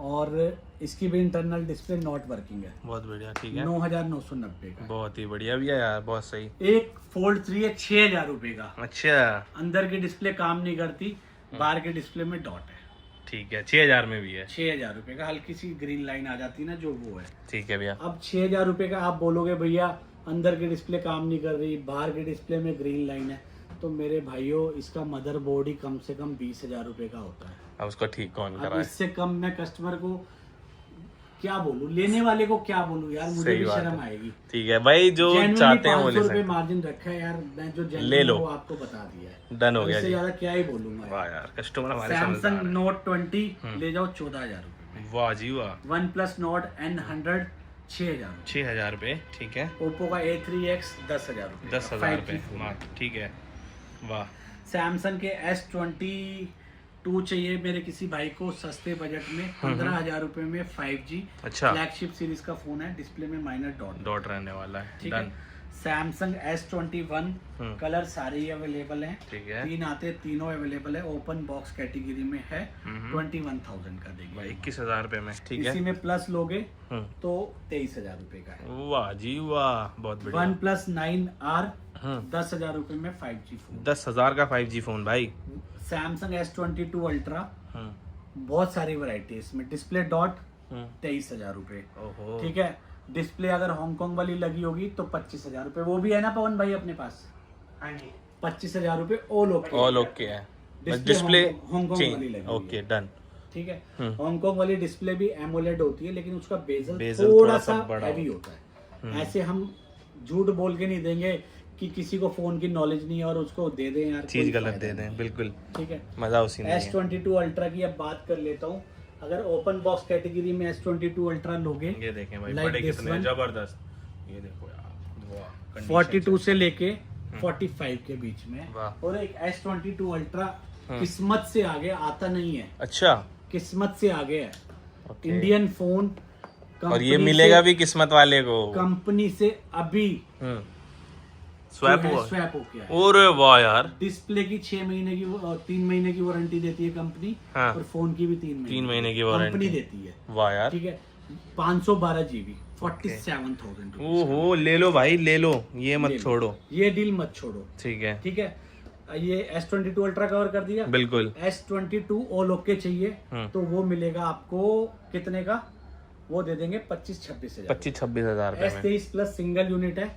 और इसकी भी इंटरनल डिस्प्ले नॉट वर्किंग है। बहुत बढ़िया। ठीक है, 9,990 का। बहुत ही बढ़िया भी है यार, बहुत सही। एक फोल्ड 3 है, 6,000 रुपए का। अच्छा। अंदर की डिस्प्ले काम नहीं करती, बाहर के डिस्प्ले में डॉट है। ठीक है, 6,000 में भी है। 6,000 रुपए का, हल्की सी ग्रीन लाइन आ जाती है ना, जो वो है। ठीक है भैया। अब 6,000 रुपए का आप बोलोगे भैया अंदर की डिस्प्ले काम नहीं कर रही, बाहर की डिस्प्ले में ग्रीन लाइन है, तो मेरे भाइयों इसका मदरबोर्ड ही कम से कम 20,000 रुपए का होता है। अब उसको ठीक कौन अब कराए। इससे कम मैं कस्टमर को क्या बोलूं, लेने वाले को क्या बोलूं यार, मुझे सही भी बात शर्म है। आएगी। ठीक है भाई, जो चाहते हैं वो ले 500 सकते रुपए मार्जिन रखा है यार, मैं जो ले लो। वो आपको बता दिया है। डन हो गया इससे जी। ज्यादा क्या ही बोलूंगा। वाह यार, कस्टमर हमारे सैमसंग समझदार नोट 20 ले जाओ 14,000 रुपए है। वाह जी वाह। वन प्लस नोट N100 6,000, 6,000 रुपए। ठीक है। ओप्पो का A3X 10,000 रुपए, 10,000 रुपए मात्र। ठीक है, वाह। सैमसंग के S22 चाहिए मेरे किसी भाई को सस्ते बजट में, 15,000 रुपए में 5G। अच्छा। फ्लैगशिप सीरीज का फोन है, डिस्प्ले में माइनर डॉट रहने वाला है। ठीक डन। है। सैमसंग S21 कलर सारे ही अवेलेबल हैं। ठीक है। 3 आते, तीनों अवेलेबल है, ओपन बॉक्स कैटेगरी में है। 21,000 का देंगे। 21,000 रुपए में। ठीक है। इसी में प्लस लोगे तो 23,000 रुपए का है। वाह जी वाह, बहुत बढ़िया। वन प्लस 9R 10,000 रुपए में 5G फोन। 10,000 का 5G फोन भाई। सैमसंग S22 अल्ट्रा, बहुत सारी वैरायटी है इसमें। डिस्प्ले डॉट 23,000 रुपए। ओहो। ठीक है, डिस्प्ले अगर हांगकांग वाली लगी होगी तो 25,000 रुपए, वो भी है ना पवन भाई अपने पास। 25,000 रुपए ऑल ओके। ऑल ओके है। डिस्प्ले हांगकांग वाली लगी हुई ओके है। डन। ठीक है, हांगकांग वाली डिस्प्ले भी एमोलेड होती है, लेकिन उसका बेजल बेजल थोड़ा सा बड़ा हैवी होता है। ऐसे हम झूठ बोल के नहीं देंगे कि किसी को फोन की नॉलेज नहीं है और उसको दे दें यार, चीज कोई गलत फायदा दे नहीं। दें, बिल्कुल। ठीक है, मजा उसी में है। S22 अल्ट्रा की अब बात कर लेता हूँ। अगर ओपन बॉक्स कैटेगरी में S22 अल्ट्रा लोगे, ये देखें भाई, Like बड़े this कितने one। जबरदस्त। ये देखो यार, वाह। 42 से लेके 45 के बीच में। वाह। और एक S22 अल्ट्रा किस्मत से आगे आता नहीं है। अच्छा। किस्मत से आगे है। ओके। इंडियन फोन और ये मिलेगा भी किस्मत वाले को। कंपनी से अभी स्वैप हुआ। स्वैप हो गया है। और वाह यार, डिस्प्ले की 6 महीने की 3 महीने की वारंटी देती है कंपनी। हाँ। और फोन की भी 3 महीने की वारंटी कंपनी देती है। वाह यार। ठीक है, 512 GB 47,000 ओहो, ले लो भाई, ले लो, ये मत छोड़ो। ये डील मत छोड़ो। ठीक है। ठीक है, ये S22 अल्ट्रा कवर कर दिया। बिल्कुल। S22 ऑल ओके चाहिए तो वो मिलेगा आपको कितने का, वो दे देंगे 25-26 हजार। 25-26 हजार रुपए में। S23 प्लस सिंगल यूनिट है,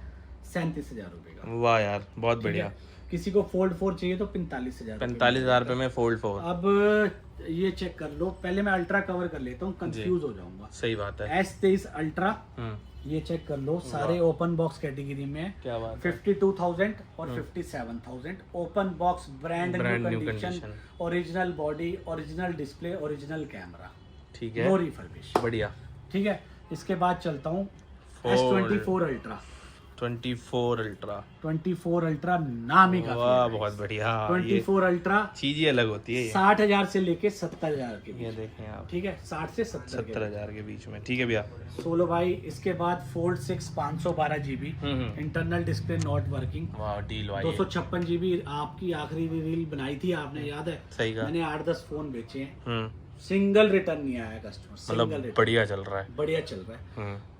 37,000 रुपए का। वाह यार बहुत ठीक बढ़िया। है? किसी को फोल्ड 4 चाहिए तो 45,000। 45,000 रुपए में फोल्ड 4। अब ये चेक कर लो, पहले मैं अल्ट्रा कवर कर लेता हूँ, कंफ्यूज हो जाऊंगा। सही बात है। S23 अल्ट्रा, ये चेक कर लो, सारे ओपन बॉक्स कैटेगरी में है। क्या बात है। 52,000 और 57,000 open box, brand new condition, original body, original display, original camera, ठीक है, नो रिफर्बिश। बढ़िया। ठीक है, इसके बाद चलता हूँ S24 अल्ट्रा। 24 अल्ट्रा, 24 अल्ट्रा नाम ही काफी वाह है। बहुत बढ़िया। 24 अल्ट्रा चीज ही अलग होती है ये। 60,000 से लेके 70,000 के ये बीच। देखें आप, ठीक है, 60 से 70 के 70,000 के बीच में। ठीक है भैया। सोलो भाई। इसके बाद fold 6 512 GB, internal display not working, वाह डील भाई। 256 GB। आपकी आखिरी रील बनाई थी आपने, याद है? सही कहा। मैंने 8-10 फोन बेचे हैं, सिंगल रिटर्न नहीं आया कस्टमर, सिंगल मतलब रिटर्न। बढ़िया चल रहा है। बढ़िया चल रहा है।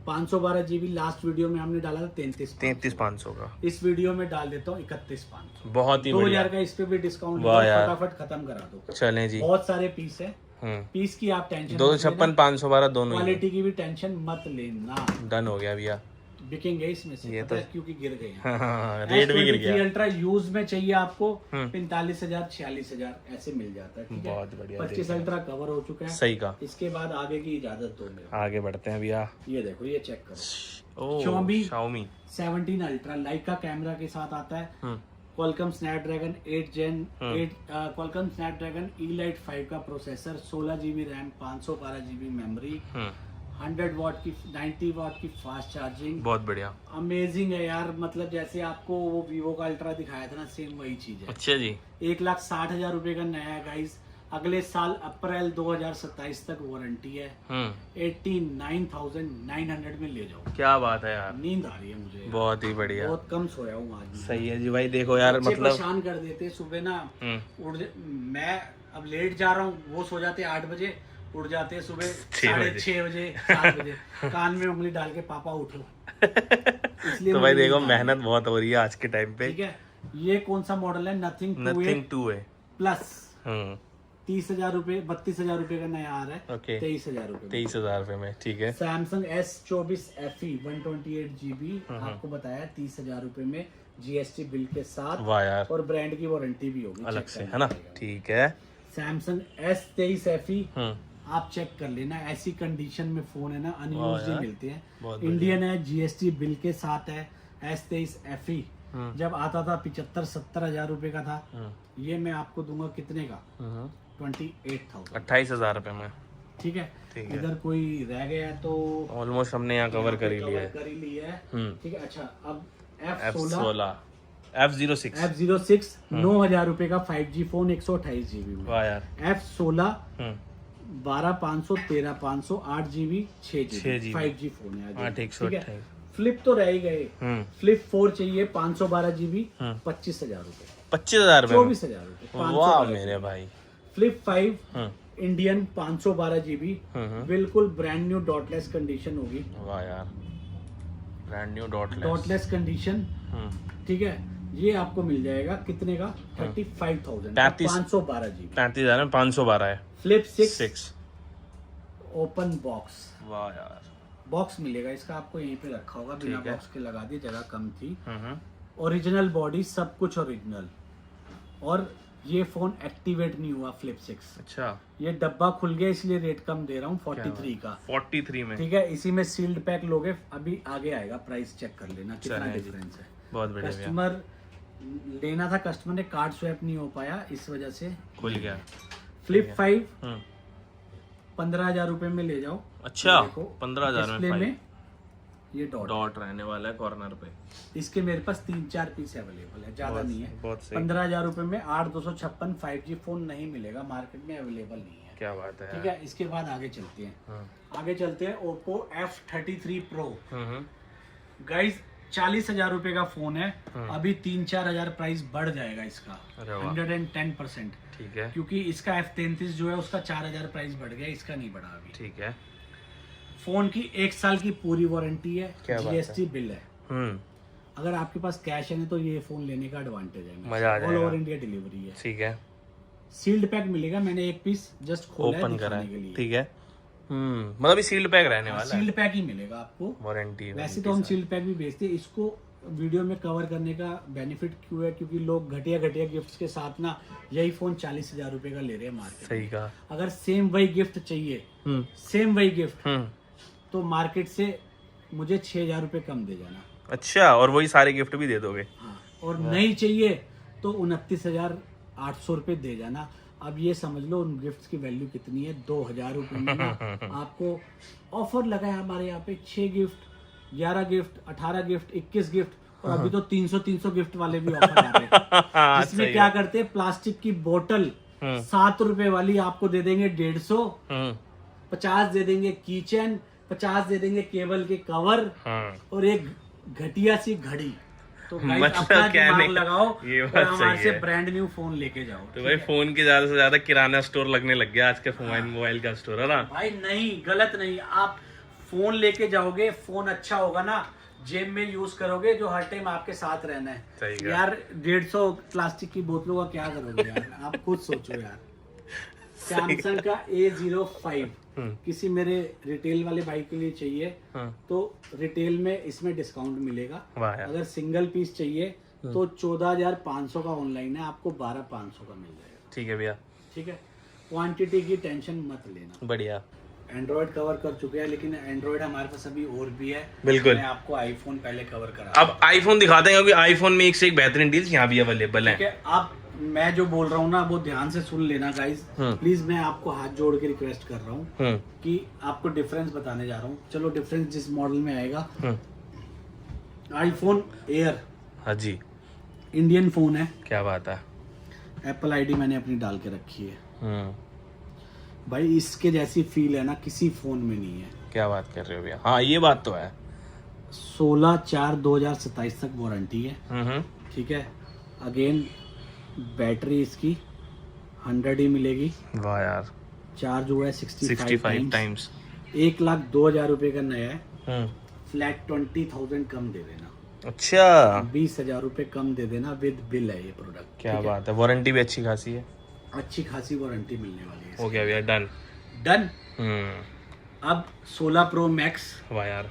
512 GB लास्ट वीडियो में हमने डाला था 33,500 का। इस वीडियो में डाल देता हूँ 31,500। बहुत ही 2,000 का इस पे भी डिस्काउंट, वाह यार। फटाफट खत्म करा दो। चलें जी। बहुत सारे पीस है, पीस की आप टेंशन 256 512 दोनों ही क्वालिटी की भी टेंशन मत लेना, डन हो गया भैया। बिकेंगे इसमें से, ये पता तो है क्योंकि गिर गए हैं। हाँ, रेट भी गिर गया। अल्ट्रा यूज में चाहिए आपको 45,000 46,000 ऐसे मिल जाता है। ठीक है, बहुत बढ़िया। 25 अल्ट्रा कवर हो चुका है। सही का। इसके बाद आगे की इजाजत दो मेरे। आगे बढ़ते हैं भैया। ये देखो, ये चेक करो, ओह Xiaomi 17 अल्ट्रा लाइका कैमरा के साथ आता है। Qualcomm Snapdragon 8 Gen 8 Qualcomm Snapdragon Elite 5 का processor, 16 GB RAM, 512 GB memory, 100 वाट की 90 वाट की फास्ट चार्जिंग। बहुत बढ़िया। अमेजिंग है यार, मतलब जैसे आपको वो वीवो का अल्ट्रा दिखाया था ना, सेम वही चीज है। अच्छा जी। 1,60,000 रुपए का नया है गाइस। अगले साल अप्रैल 2027 तक वारंटी है। 89,900 में ले जाओ। क्या बात है यार, नींद आ रही है मुझे, बहुत ही बढ़िया। बहुत कम सोया हूँ आज। सही है जी भाई। देखो यार, बच्चे मतलब परेशान कर देते सुबह ना, मैं अब लेट जा रहा हूँ, वो सो जाते 8 बजे, उठ जाते हैं सुबह 6:30 बजे 7 बजे, कान में उंगली डाल के पापा उठो। इसलिए तो भाई देखो, मेहनत बहुत हो रही है आज के टाइम पे। ठीक है, ये कौन सा मॉडल है? नथिंग 2 है प्लस। 30,000 रुपए, 32,000 रुपए का नया आ रहा है। ओके, 23,000 रुपए, 23,000 रुपए में। ठीक है। सैमसंग S24 FE 128 GB, आपको बताया 30,000 रुपए में, GST बिल के साथ। वाह यार, और ब्रांड की वारंटी भी होगी अलग से, है ना? ठीक है। सैमसंग S23 FE आप चेक कर लेना, ऐसी कंडीशन में फोन है ना, अनयूज्ड ही मिलते हैं। इंडियन है, GST बिल के साथ है। S23 FE जब आता था 75-70 हजार रुपए का था, ये मैं आपको दूंगा कितने का? 28,000, 28,000 रुपए में। ठीक है। इधर कोई रह गया तो ऑलमोस्ट हमने यहाँ कवर कर ही लिया है। कर ही लिया है। ठीक है। अच्छा, अब F16 F06 9,000 रुपए का 5G फोन 128 GB में। वाह यार। F16 12,500 13,500 8 GB 6 GB 5G phone है। 8,128। फ्लिप तो रह ही गए। फ्लिप 4 चाहिए 512 GB 25,000 रुपए। 25,000 रुपए, 24,000 रुपए। वाह मेरे भाई। फ्लिप 5 इंडियन 512 GB, बिल्कुल ब्रांड न्यू डॉटलेस कंडीशन होगी। वाह यार, ब्रांड न्यू डॉटलेस कंडीशन। ठीक है, ये आपको मिल जाएगा कितने का? 35,000 512 GB। 35,000 में 512 है। Flip 6 open box. वाह यार, बॉक्स मिलेगा इसका आपको, यहीं पे रखा होगा, बिना बॉक्स के लगा दिए, जगह कम थी। ओरिजिनल बॉडी, सब कुछ ओरिजिनल। और ये फोन एक्टिवेट नहीं हुआ फ्लिप 6। अच्छा, ये डब्बा खुल गया इसलिए रेट कम दे रहा हूँ 43 का। 43 में। ठीक है, इसी में सील्ड पैक लोगे, अभी आगे आएगा, प्राइस चेक कर लेना कितना डिफरेंस है। बहुत बढ़िया। कस्टमर लेना था, कस्टमर ने कार्ड स्वैप नहीं हो पाया, इस वजह से खुल गया। फ्लिप 5 15,000 रुपए में ले जाओ। अच्छा, 15,000 में ये डॉट रहने वाला है कॉर्नर पे। इसके मेरे पास 3-4 पीस अवेलेबल है, ज्यादा नहीं है। बहुत सही। 15,000 रुपए में 8,256 5G फोन नहीं मिलेगा, मार्केट में अवेलेबल नहीं है। क्या बात है। ठीक है, इसके बाद आगे चलते हैं। आगे चलते हैं Oppo F33 Pro। गाइस 40,000 रुपए का फोन है, अभी 3-4 हजार प्राइस बढ़ जाएगा इसका, 110%। ठीक है, क्योंकि इसका F33 जो है उसका 4,000 प्राइस बढ़ गया, इसका नहीं बढ़ा अभी। ठीक है। फोन की 1 साल की पूरी वारंटी है, GST बिल है। अगर आपके पास कैश है तो ये फोन लेने का एडवांटेज है, मजा आ जाएगा। ऑल ओवर इंडिया डिलीवरी है। ठीक है। सील्ड पैक मिलेगा, मैंने एक पीस जस्ट खोला है ओपन करा दिखाने के लिए। ठीक है। मतलब सील्ड पैक रहने वाला है। सील्ड पैक ही मिलेगा आपको, वारंटी। वैसे तो हम सील्ड पैक भी बेचते हैं, इसको वीडियो में कवर करने का बेनिफिट क्यों है, क्योंकि लोग घटिया गिफ्ट्स के साथ ना यही फोन 40,000 रुपए का ले रहे हैं मार्केट। सही कहा। अगर सेम वही गिफ्ट चाहिए, सेम वही गिफ्ट, तो मार्केट से मुझे 6,000 रुपए कम दे जाना। अच्छा, और वही सारे गिफ्ट भी दे दोगे? हाँ, और नहीं चाहिए तो 29,800 रुपए दे जाना। अब ये समझ लो उन गिफ्ट्स की वैल्यू कितनी है। 2,000 रुपए में ना आपको ऑफर लगा है हमारे यहाँ पे 6 गिफ्ट, 11 गिफ्ट, 18 गिफ्ट, 21 गिफ्ट, और अभी तो 300 गिफ्ट वाले भी ऑफर आ रहे हैं। जिसमें क्या करते हैं, प्लास्टिक की बोतल 7 रुपए वाली आपको दे देंगे 150, 50 दे देंगे किचन, 50 दे देंगे केबल के कवर, और एक घटिया सी घड़ी। तो गाइस मतलब अपना क्या दिमाग नहीं, लगाओ ये और बात हमारे सही से है। ब्रांड न्यू फोन लेके जाओ। तो भाई फोन की ज्यादा से ज्यादा किराना स्टोर लगने लग गया आज के मोबाइल का स्टोर, है ना भाई? नहीं, गलत नहीं। आप फोन लेके जाओगे, फोन अच्छा होगा ना, जेब में यूज करोगे, जो हर टाइम आपके साथ रहना है। सही कहा। यार 150 प्लास्टिक की बोतलों का क्या करोगे यार? आप खुद सोचो यार। सैमसंग का A05 किसी मेरे रिटेल वाले भाई के लिए चाहिए तो रिटेल में इसमें डिस्काउंट मिलेगा। वाह यार। अगर सिंगल पीस चाहिए तो 14,500 का ऑनलाइन है, आपको 12,500 का मिल जाएगा। ठीक है भैया, ठीक है, क्वांटिटी की टेंशन मत लेना। बढ़िया। एंड्रॉइड कवर कर चुके हैं, लेकिन एंड्रॉइड हमारे पास अभी और भी है। बिल्कुल। मैं आपको आईफोन पहले कवर करा। अब आईफोन दिखाते हैं, क्योंकि आईफोन में एक से एक बेहतरीन डील्स यहाँ भी अवेलेबल ठीक है। है, आप मैं जो बोल रहा हूँ ना वो ध्यान से सुन लेना गाइस। प्लीज मैं आपको हाथ जोड़ के रिक्वेस्ट कर रहा हूँ कि आपको डिफरेंस बताने जा रहा हूँ। चलो, डिफरेंस जिस मॉडल में आएगा, आईफोन एयर, हाँ जी, इंडियन फोन है, क्या बात है। एप्पल आईडी मैंने अपनी डाल के रखी है। भाई इसके जैसी फील है ना किसी फोन में नहीं है। क्या बात कर रहे हो भैया? हाँ, ये बात तो है। 16/4/2027 तक वारंटी है। ठीक है, अगेन बैटरी इसकी 100 ही मिलेगी। वाह यार। चार्ज हुआ है 65 टाइम्स। 1,02,000 रुपए का नया है। फ्लैट 20,000 कम दे देना। अच्छा, 20,000 रुपए कम दे देना, विद बिल है ये प्रोडक्ट। क्या बात है। वारंटी भी अच्छी खासी है। अच्छी खासी वारंटी मिलने वाली है। हो गया भैया, डन। डन। अब 16 प्रो मैक्स वाह यार।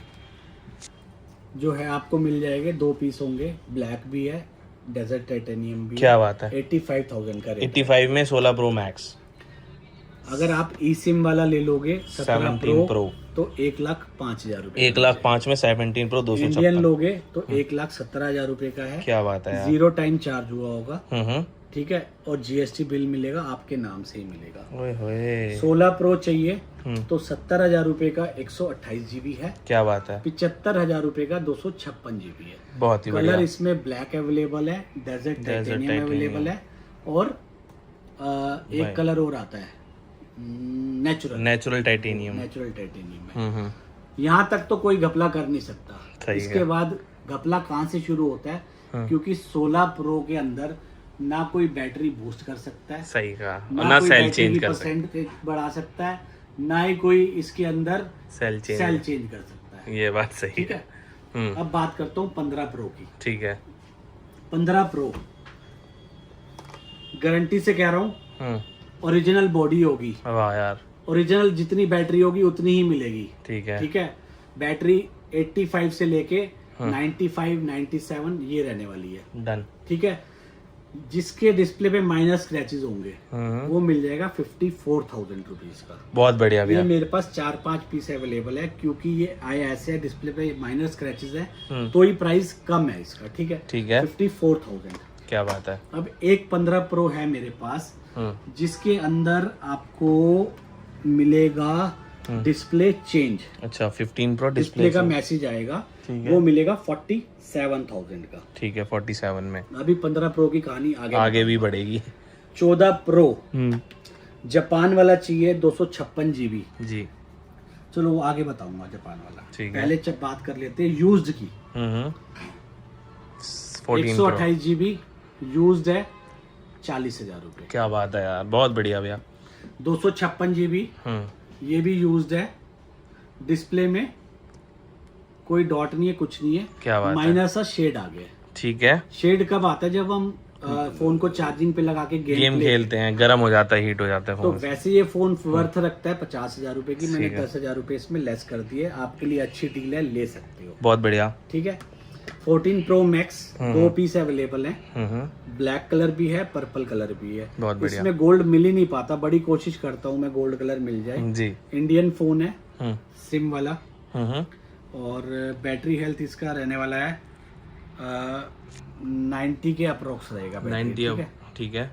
जो है आपको मिल जाएंगे, 2 पीस होंगे, ब्लैक भी है, डेजर्ट टाइटेनियम भी। क्या बात है। 85,000 का रेट। 85 में 16 प्रो मैक्स। अगर आप ई सिम वाला ले लोगे 17 प्रो तो 1,05,000 रुपए। 1,05,000 में 17 प्रो 256। इंडियन लोगे तो 1,17,000 रुपए का है। क्या बात है यार। 0 टाइम चार्ज हुआ होगा। ठीक है, और जीएसटी बिल मिलेगा, आपके नाम से ही मिलेगा। ओए होए। 16 प्रो चाहिए तो 70,000 रुपए का 128 GB है। क्या बात है। 75,000 रुपए का 256 GB है। बहुत ही बढ़िया। कलर इसमें ब्लैक अवेलेबल है, डेजर्ट टाइटेनियम अवेलेबल है, और एक कलर और आता है नेचुरल टाइटेनियम। है। यहाँ तक तो कोई घपला कर नहीं सकता। इसके बाद घपला कहाँ से शुरू होता है, क्योंकि 16 प्रो के अंदर ना कोई बैटरी बूस्ट कर सकता है, सही कहा, ना सेल चेंज कर सकता है, बढ़ा सकता है, ना ही कोई इसके अंदर सेल चेंज कर सकता है। ये बात सही ठीक है। अब बात करता हूँ 15 प्रो की। ठीक है। 15 प्रो गारंटी से कह रहा हूँ, ओरिजिनल बॉडी होगी। वाह यार। ओरिजिनल जितनी बैटरी होगी उतनी ही मिलेगी। ठीक है। ठीक है, बैटरी 85 से लेके 95, 97 ये रहने वाली है। डन। ठीक है, जिसके डिस्प्ले पे माइनर स्क्रैचेस होंगे वो मिल जाएगा 54,000 रुपीज का। बहुत बढ़िया भैया। ये मेरे पास 4-5 पीस अवेलेबल है, क्योंकि ये आया ऐसे है, डिस्प्ले पे माइनर स्क्रैचेस है तो ही प्राइस कम है इसका। ठीक है। ठीक है। 54,000। क्या बात है। अब एक 15 प्रो है मेरे पास, जिसके अंदर आपको मिलेगा डिस्प्ले चेंज। अच्छा, 15 प्रो डिस्प्ले का मैसेज आएगा, वो मिलेगा 47,000 का। ठीक है, 47 में। अभी 15 प्रो की कहानी आगे भी बढ़ेगी। 14 प्रो जापान वाला चाहिए 256 GB। जी। चलो वो आगे बताऊंगा जापान वाला। ठीक है। पहले जब बात कर लेते हैं यूज्ड की। 128 GB यूज्ड है, 40,000 रुपए। क्या बात है यार, बहुत बढ़िया भैया। 256 GB ये भी यूज्ड है, डिस्प्ले में कोई डॉट नहीं है, कुछ नहीं है। क्या बात है। माइनर सा शेड आ गया। ठीक है। शेड कब आता है, जब हम फोन को चार्जिंग पे लगा के गेम खेलते हैं, गर्म हो जाता है, हीट हो जाता है तो फोन। वैसे ये फोन वर्थ रखता है 50,000 रुपए की। मैंने 10,000 रुपए इसमें लेस कर दिए, आपके लिए अच्छी डील है, ले सकते हो। बहुत बढ़िया। ठीक है। 14 प्रो मैक्स हम्म। 2 पीस अवेलेबल है। ब्लैक कलर भी है, पर्पल कलर भी है। बहुत बढ़िया। इसमें गोल्ड मिल ही नहीं पाता, बड़ी कोशिश करता हूँ मैं गोल्ड कलर मिल जाए जी। इंडियन फोन है, हम्म सिम वाला। हम्म और बैटरी हेल्थ इसका रहने वाला है 90 के अप्रोक्स रहेगा बैटरी, 90 ठीक है। ठीक है।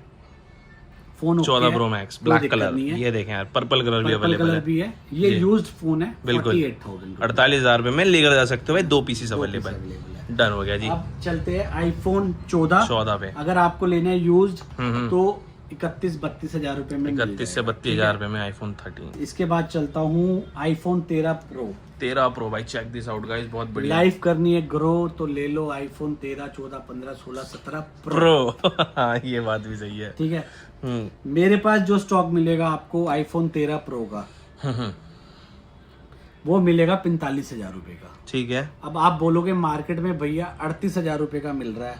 Phone 14 pro max black colour, ये देखें यार, पर्पल कलर भी पर्पल अवेलेबल कलर है। भी है। ये जी। यूज्ड फोन है, बिल्कुल 48,000 48,000 रुपए में लेकर जा सकते हो भाई, 2 पीसेस अवेलेबल। है। डन हो गया जी। अब चलते हैं आईफोन 14 पे अगर आपको लेना है यूज्ड हम्म। तो 31-32 हजार रुपए में मिल 31 से जाएगा, 32,000 रुपए में आईफोन 13। ठीक है। इसके बाद चलता हूँ आईफोन 13 प्रो। 13 प्रो भाई, चेक दिस आउट गाइस, बहुत बढ़िया। लाइफ करनी है ग्रो तो ले लो आईफोन 13, 14, 15, 16, 17 प्रो, प्रो हाँ ये बात भी सही है। ठीक है। हम्म मेरे पास जो स्टॉक मिलेगा आपको आईफोन 13 प्रो का, हम्म, वो मिलेगा 45,000 रुपए का। ठीक है। अब आप बोलोगे मार्केट में भैया 38,000 रुपए का मिल रहा है,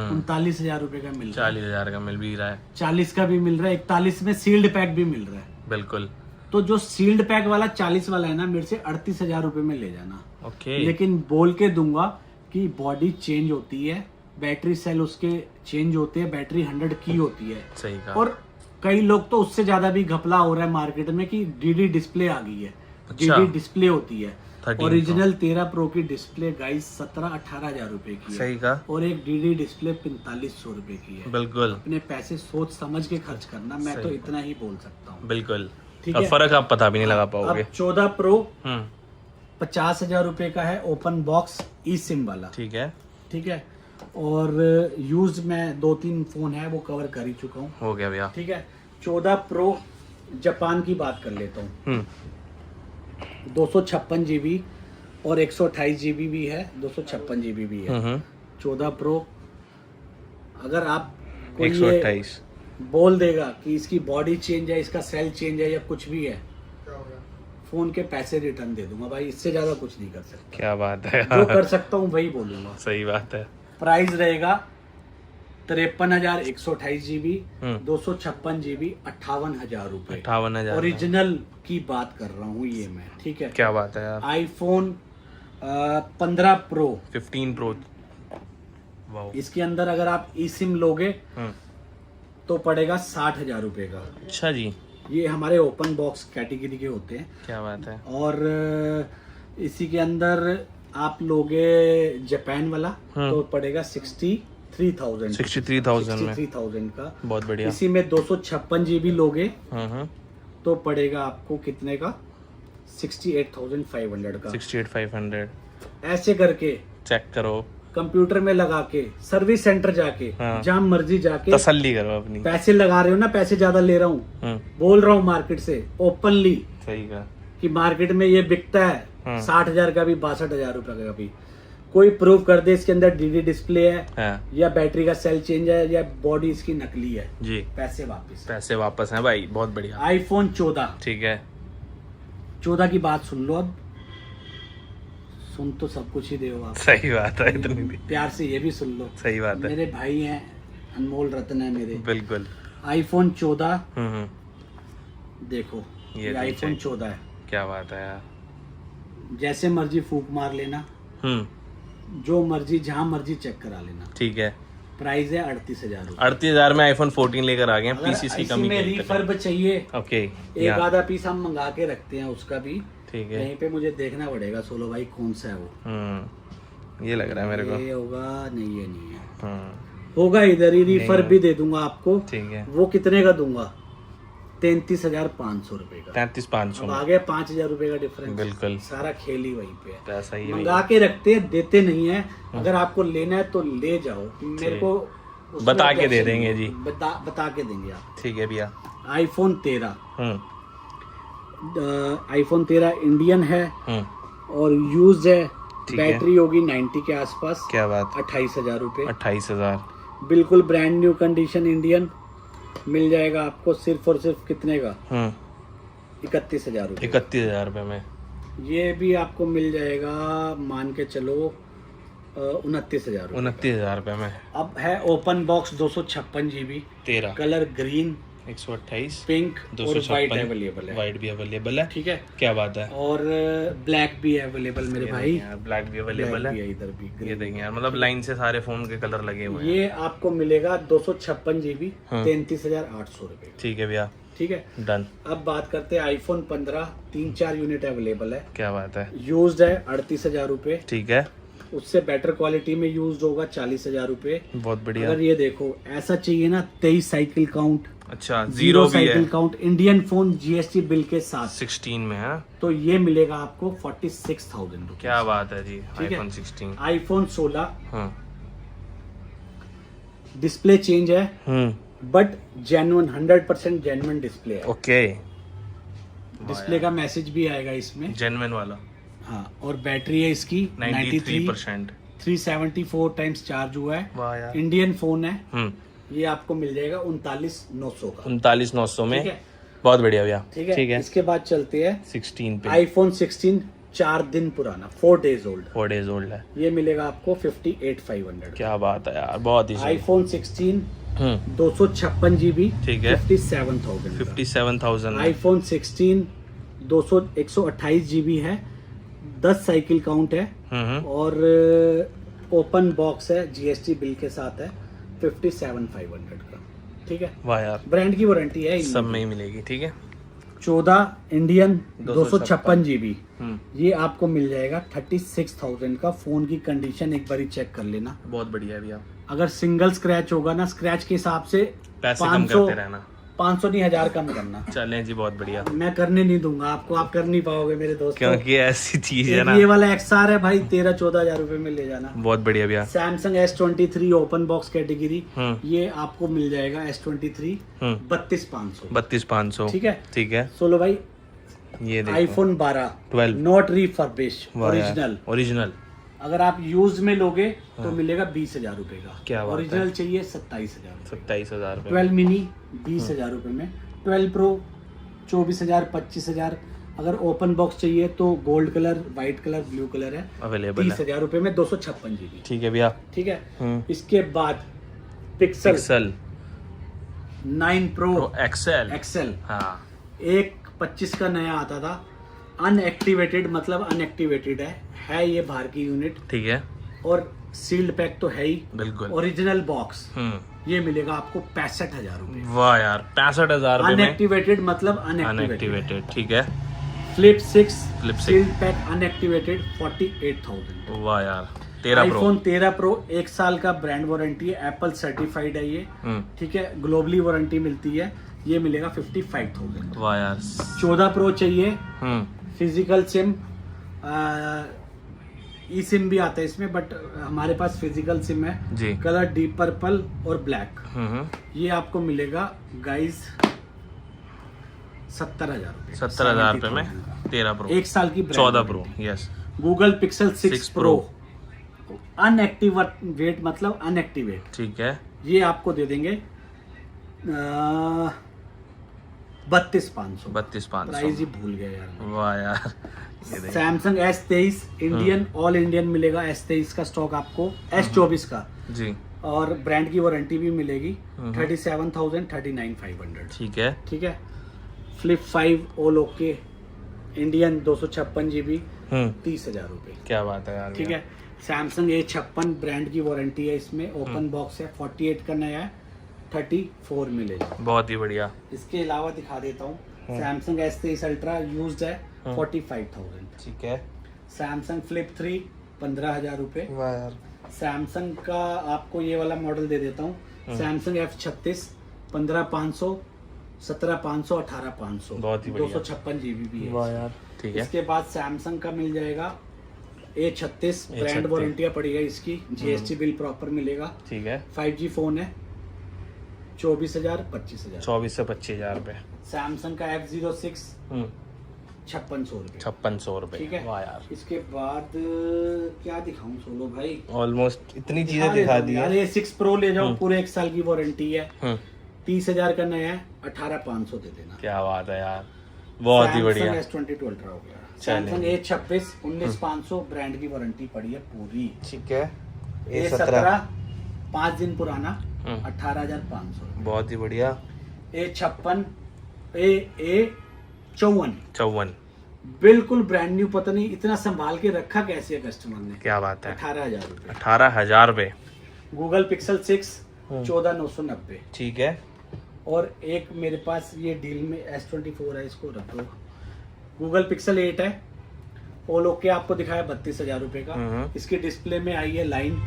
39,000 रुपए का मिल रहा है, 40,000 का मिल भी रहा है, 40 का भी मिल रहा है, 41 में सील्ड पैक भी मिल रहा है। बिल्कुल। तो जो सील्ड पैक वाला 40 वाला है ना, मेरे से 38,000 रुपए में ले जाना। ओके। लेकिन बोल के दूंगा कि बॉडी चेंज होती है, बैटरी सेल उसके चेंज होते हैं, बैटरी 100 की होती है। सही कहा। और कई लोग तो उससे ज्यादा भी घपला हो रहा है मार्केट में कि डीडी डिस्प्ले आ गई है। अच्छा। डीडी डिस्प्ले होती है। 13 ओरिजिनल 13 प्रो की डिस्प्ले गाइस 17-18 हजार रुपए की है। सही कहा। और एक डीडी डिस्प्ले 4500 रुपए की है। बिल्कुल अपने पैसे सोच समझ के खर्च करना, मैं तो इतना ही बोल सकता हूँ। बिल्कुल। ठीक अब है। फर्क आप पता भी नहीं लगा पाओगे। अब 14 प्रो हम्म 50,000 रुपए का है, ओपन बॉक्स ई सिम वाला, ठीक है। ठीक है। और यूज में 2-3 फोन है वो कवर कर ही चुका हूँ, हो गया भैया। ठीक है। 14 प्रो जापान की बात कर लेता हूँ। 256 जीबी और 128 जीबी भी है, 256 जीबी भी है। 14 प्रो अगर आप कोई ये 128 बोल देगा कि इसकी बॉडी चेंज है, इसका सेल चेंज है या कुछ भी है, फोन के पैसे रिटर्न दे दूंगा भाई, इससे ज्यादा कुछ नहीं कर सकता। क्या बात है जो कर सकता हूँ वही बोलूंगा। सही बात है। प्राइस रहेगा 53,128 जीबी, 256 जीबी, 58,000 रुपए। 58,000 ओरिजिनल की बात कर रहा हूँ ये मैं, ठीक है। क्या बात है यार। IPhone 15 pro 15 pro wow. इसके अंदर अगर आप ई सिम लोगे तो पड़ेगा 60,000 रुपए का। अच्छा जी। ये हमारे ओपन बॉक्स कैटेगरी के होते हैं। क्या बात है। और इसी के अंदर आप लोगे जापान वाला तो पड़ेगा 63,000 63,000 में 63,000 का। बहुत बढ़िया। इसी में 256 जीबी लोगे हम्म तो पड़ेगा आपको कितने का, 68,500 का। 68,500 ऐसे करके चेक करो, कंप्यूटर में लगा के सर्विस सेंटर जाके हाँ। जहाँ मर्जी जाके तसल्ली करो अपनी। पैसे लगा रहे हो ना, पैसे ज्यादा ले रहा हूँ, बोल रहा हूँ मार्केट से ओपनली सही का। कि मार्केट में ये बिकता है 60,000 का भी, 62,000 रुपए का भी। कोई प्रूव कर दे इसके अंदर डीडी डिस्प्ले है हाँ। या बैटरी का सेल चेंज है या बॉडी इसकी नकली है, जी पैसे वापस। पैसे वापस हैं भाई, बहुत बढ़िया। आईफोन 14 ठीक है। 14 की बात सुन लो, अब सुन तो सब कुछ ही दो आप, सही बात है, इतनी भी प्यार से ये भी सुन लो। सही बात है। मेरे भाई हैं, अनमोल रत्न है मेरे। बिल्कुल। आईफोन 14 देखो, ये ये तो आईफोन चाहिए। 14 है। क्या बात है यार। जैसे मर्जी फूक मार लेना, जो मर्जी जहां मर्जी चेक करा लेना। ठीक है। प्राइस है 38,000 रुपए। 38,000 में आईफोन 14 लेकर आ गए हैं। अगर पीसीस की इसी कमी में नहीं रिफर्ब चाहिए, ओके। एक आधा पीस हम मंगा के रखते हैं, उसका भी ठीक है। यहीं पे मुझे देखना पड़ेगा सोलो भाई कौन सा है वो। ये लग रहा है मेरे को। ये होगा नहीं, ये नहीं है, होगा इधर ही। रिफर्ब भी दे दूंगा आपको। ठीक है। वो कितने का दूंगा, 33,500 रुपए का। 33,500 अब आ गया 5,000 रुपए का डिफरेंस। बिल्कुल। सारा खेल ही वहीं पे है। पैसा ही मंगा के रखते हैं, देते नहीं है। अगर आपको लेना है तो ले जाओ, मेरे को उसमें बता के दे objection देंगे नहीं जी। है। बता के देंगे आप। ठीक है भैया। आईफोन 13 आईफोन 13 इंडियन है और यूज है। ठीक है। बैटरी होगी 90 के आसपास। क्या बात। 28,000 रुपए, 28,000 बिल्कुल ब्रांड न्यू कंडीशन इंडियन मिल जाएगा आपको। सिर्फ और सिर्फ कितने का, 31,000 रुपए। 31,000 रुपए में। ये भी आपको मिल जाएगा मान के चलो 29,000 रुपए। 29,000 रुपए में। अब है open box 256 GB, 13। Colour green, 128 pink और 256 वाइट अवेलेबल है। वाइट भी अवेलेबल है, ठीक है, क्या बात है। और ब्लैक भी अवेलेबल मेरे भाई, यार ब्लैक भी अवेलेबल है, इधर भी। ये देखिए यार, मतलब लाइन से सारे फोन के कलर लगे हुए हैं। ये आपको मिलेगा 256 GB 33,800 रुपए। ठीक है भैया, ठीक है, डन। अब बात करते हैं आईफोन 15, 3-4 यूनिट अवेलेबल है। क्या बात है, यूज्ड है 38,000 रुपए। ठीक है, उससे बेटर क्वालिटी में यूज्ड होगा 40,000 रुपए। बहुत बढ़िया। अगर ये देखो ऐसा चाहिए ना, 23 साइकिल काउंट, अच्छा, 0 जीरो भी साइकिल है, count, Indian phone GST bill के साथ 16 में है। तो ये मिलेगा आपको 46,000 रुपए। क्या बात है जी, ठीक है। आईफोन 16। आईफोन 16 हाँ, डिस्प्ले चेंज है बट जेन्युइन 100% जेन्युइन डिस्प्ले है। ओके, डिस्प्ले का मैसेज भी आएगा इसमें। जेन्युइन वाला। हाँ, और बैटरी है इसकी 93%। 374 टाइम्स चार्ज हुआ है। वाह यार। इंडियन फोन है। ये आपको मिल जाएगा 39,900 का। 39,900 में, ठीक है, बहुत बढ़िया भैया। ठीक है, ठीक है, इसके बाद चलते हैं 16 पे। आईफोन 16 4 दिन पुराना, 4 डेज ओल्ड। 4 डेज ओल्ड है, ये मिलेगा आपको 58,500। क्या बात है यार, बहुत ही सही। आईफोन 16 256 GB, ठीक है, 57,000। 57,000। आईफोन 16 128 GB है, 10 साइकिल काउंट है और ओपन बॉक्स है, GST बिल के साथ है, 57,500 का। ठीक है, वाह यार, ब्रांड की वारंटी है सब में ही मिलेगी। ठीक है, 14 इंडियन 256 GB, हम्म। ये आपको मिल जाएगा 36,000 का। फोन की कंडीशन एक बार चेक कर लेना। बहुत बढ़िया है भैया, अगर सिंगल स्क्रैच होगा ना, स्क्रैच के हिसाब से पैसे कम करते रहना। 500 नहीं 1000 कम करना। चलें जी, बहुत बढ़िया। मैं करने नहीं दूंगा आपको, आप कर नहीं पाओगे मेरे दोस्त। क्योंकि ऐसी चीज है एक ना। ये वाला XR है भाई, 13-14 हजार रुपए में ले जाना। बहुत बढ़िया भैया। Samsung S23 open box category, ये आपको मिल जाएगा S23 32,500। 32,500। ठीक है, ठीक है, सोलो भाई। ये देखो, iPhone 12 12 not refurbish, original. Original. अगर आप यूज में लोगे तो मिलेगा 20,000 रुपए का। क्या बात है। ओरिजिनल चाहिए 27,000 रुपए। 27,000 रुपए। 12 मिनी 20,000 रुपए में, 12 प्रो 24,000 25,000। अगर ओपन बॉक्स चाहिए तो gold colour, white colour, blue colour है, अवेलेबल है। 30,000 रुपए में 256 GB। ठीक है भैया। ठीक है, इसके बाद पिक्सल 9 प्रो एक्सेल, हाँ, एक 25 का नया आता था, अनएक्टिवेटेड, मतलब अनएक्टिवेटेड है ये बाहर की यूनिट, ठीक है, और सील्ड पैक तो है ही, बिल्कुल। Original box. ये मिलेगा आपको 65,000 रुपए। वाह यार, 65,000 रुपए में अनएक्टिवेटेड, मतलब अनएक्टिवेटेड। ठीक है, flip 6 Flip 6 sealed pack unactivated 48,000। वाह यार, 13 प्रो। आईफोन 13 प्रो 1 साल का ब्रांड वारंटी है, एप्पल सर्टिफाइड है ये। ठीक है, ग्लोबली वारंटी मिलती है, ये मिलेगा 55,000। वाह यार। 14 प्रो चाहिए, फिजिकल सिम, ई सिम भी आता है इसमें, बट हमारे पास फिजिकल सिम है जी। कलर डीप पर्पल और ब्लैक। ये आपको मिलेगा गाइस 70,000 रुपए। 70,000 रुपए में 13 प्रो, 1 साल की 14 pro. Yes, Google Pixel 6 6 pro unactivate, मतलब अनएक्टिवेट, ठीक है, ये आपको दे देंगे 32,500। 32,500। प्राइस ही भूल गया यार। वाह यार, ये देखिए। Samsung S23 Indian, all Indian मिलेगा। S23 का स्टॉक आपको, S24 का जी, और ब्रांड की वारंटी भी मिलेगी। 37,000 39,500। ठीक है, ठीक है, flip 5 all okay Indian 256 GB 30,000 रुपए। क्या बात है यार। ठीक है, सैमसंग A56 ब्रांड की वारंटी है इसमें, ओपन बॉक्स है, 48 का नया है, 34 मिलेगा। बहुत ही बढ़िया। इसके अलावा दिखा देता हूँ, सैमसंग S23 अल्ट्रा यूज्ड है 45,000। ठीक है, सैमसंग फ्लिप 3 15,000 रुपए। वाह यार, सैमसंग का आपको ये वाला मॉडल दे देता हूँ, सैमसंग F36 15,500 17,500 18,500। बहुत ही बढ़िया। 256 GB भी है। वाह यार, ठीक है। इसके बाद सैमसंग का मिल जाएगा A36 ब्रांड वारंटियाँ पड़ेगा इसकी, GST बिल प्रॉपर मिलेगा। ठीक है, 5G फोन है, 24,000 25,000। 24 से 25,000 रुपए। सैमसंग का F06 5600 रुपए। 5600 रुपए। ठीक है, वाह यार, इसके बाद क्या दिखाऊं सोलो भाई, ऑलमोस्ट इतनी चीजें दिखा दी यार। है। ये 6 प्रो ले जाओ, पूरे 1 साल की वारंटी है, 30,000 का नया है, 18,500 दे देना। क्या बात है यार, बहुत ही बढ़िया। S22 अल्ट्रा हो गया। सैमसंग A26 19,500 ब्रांड की वारंटी पड़ी है पूरी। ठीक है, A17 5 दिन पुराना 18,500। बहुत ही बढ़िया। A56 A54 बिल्कुल ब्रांड न्यू। पता नहीं इतना संभाल के रखा कैसे है कस्टमर ने। क्या बात है, 18,000 रुपए। 18,000 रुपए। Google Pixel 6 14,990। ठीक है। और एक मेरे पास ये डील में S24 है, इसको रख दो। गूगल पिक्सल 8 है, ओलो के आपको दिखाया 32,000 रुपए का। इसकी डिस्प्ले में आई है लाइन,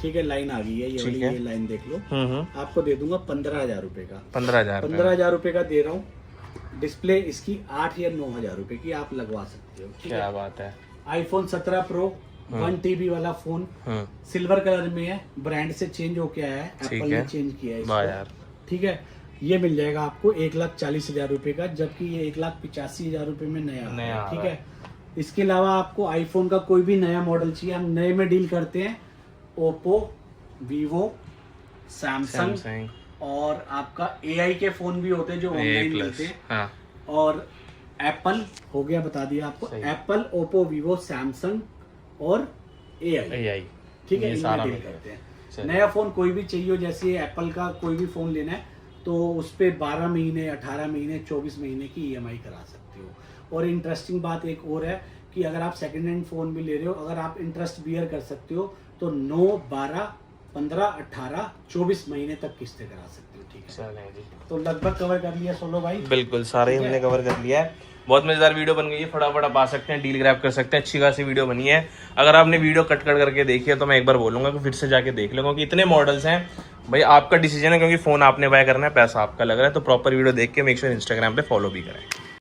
ठीक है, लाइन आ गई है ये वाली, ये लाइन देख लो। आपको दे दूंगा 15,000 रुपए का। 15,000 रुपए का दे रहा हूँ। डिस्प्ले इसकी 8 या 9,000 रुपए की, आप लगवा सकते हो। क्या बात है। iPhone 17 Pro 1 TB वाला फोन सिल्वर कलर में है, ब्रांड से चेंज होके आया है, एप्पल ने चेंज किया है इसको। ठीक है, ये मिल जाएगा आपको 1,40,000 रुपए का, जबकि ये 1,85,000 रुपए में नया। ठीक है, इसके अलावा आपको आईफोन का कोई भी नया मॉडल चाहिए, हम नए में डील करते हैं। ओप्पो, वीवो, सैमसंग और आपका AI के फोन भी होते हैं जो ऑनलाइन मिलते हैं। हाँ। और एप्पल हो गया, बता दिया आपको। एप्पल, ओप्पो, वीवो, सैमसंग और AI। ठीक है, ये सारा डील करते हैं। नया फोन कोई भी चाहिए हो, जैसे एप्पल का कोई भी फोन लेना है तो उस पे 12 महीने, 18 महीने, 24 महीने की EMI करा सकते हो। और इंटरेस्टिंग बात एक और है कि अगर आप सेकंड हैंड फोन भी ले रहे हो, अगर आप इंटरेस्ट बियर कर सकते हो तो 9, 12, 15, 18, 24 महीने तक किस्तें करा सकते हो। ठीक है, तो लगभग कवर कर लिया सोलो भाई। बिल्कुल सारे हमने कवर कर लिया है। बहुत मजेदार वीडियो बन गई है, फटाफट आप आ सकते हैं, डील ग्रैब कर सकते हैं। अच्छी खासी वीडियो बनी है। अगर आपने वीडियो कट करके देखी है तो मैं एक बार बोलूंगा कि फिर से जाके देख लो, क्योंकि इतने मॉडल्स हैं भाई। आपका डिसीजन है, क्योंकि फोन आपने बाय करना है, पैसा आपका लग रहा है। तो प्रॉपर वीडियो देख के मेक श्योर इंस्टाग्राम पे फॉलो भी करें।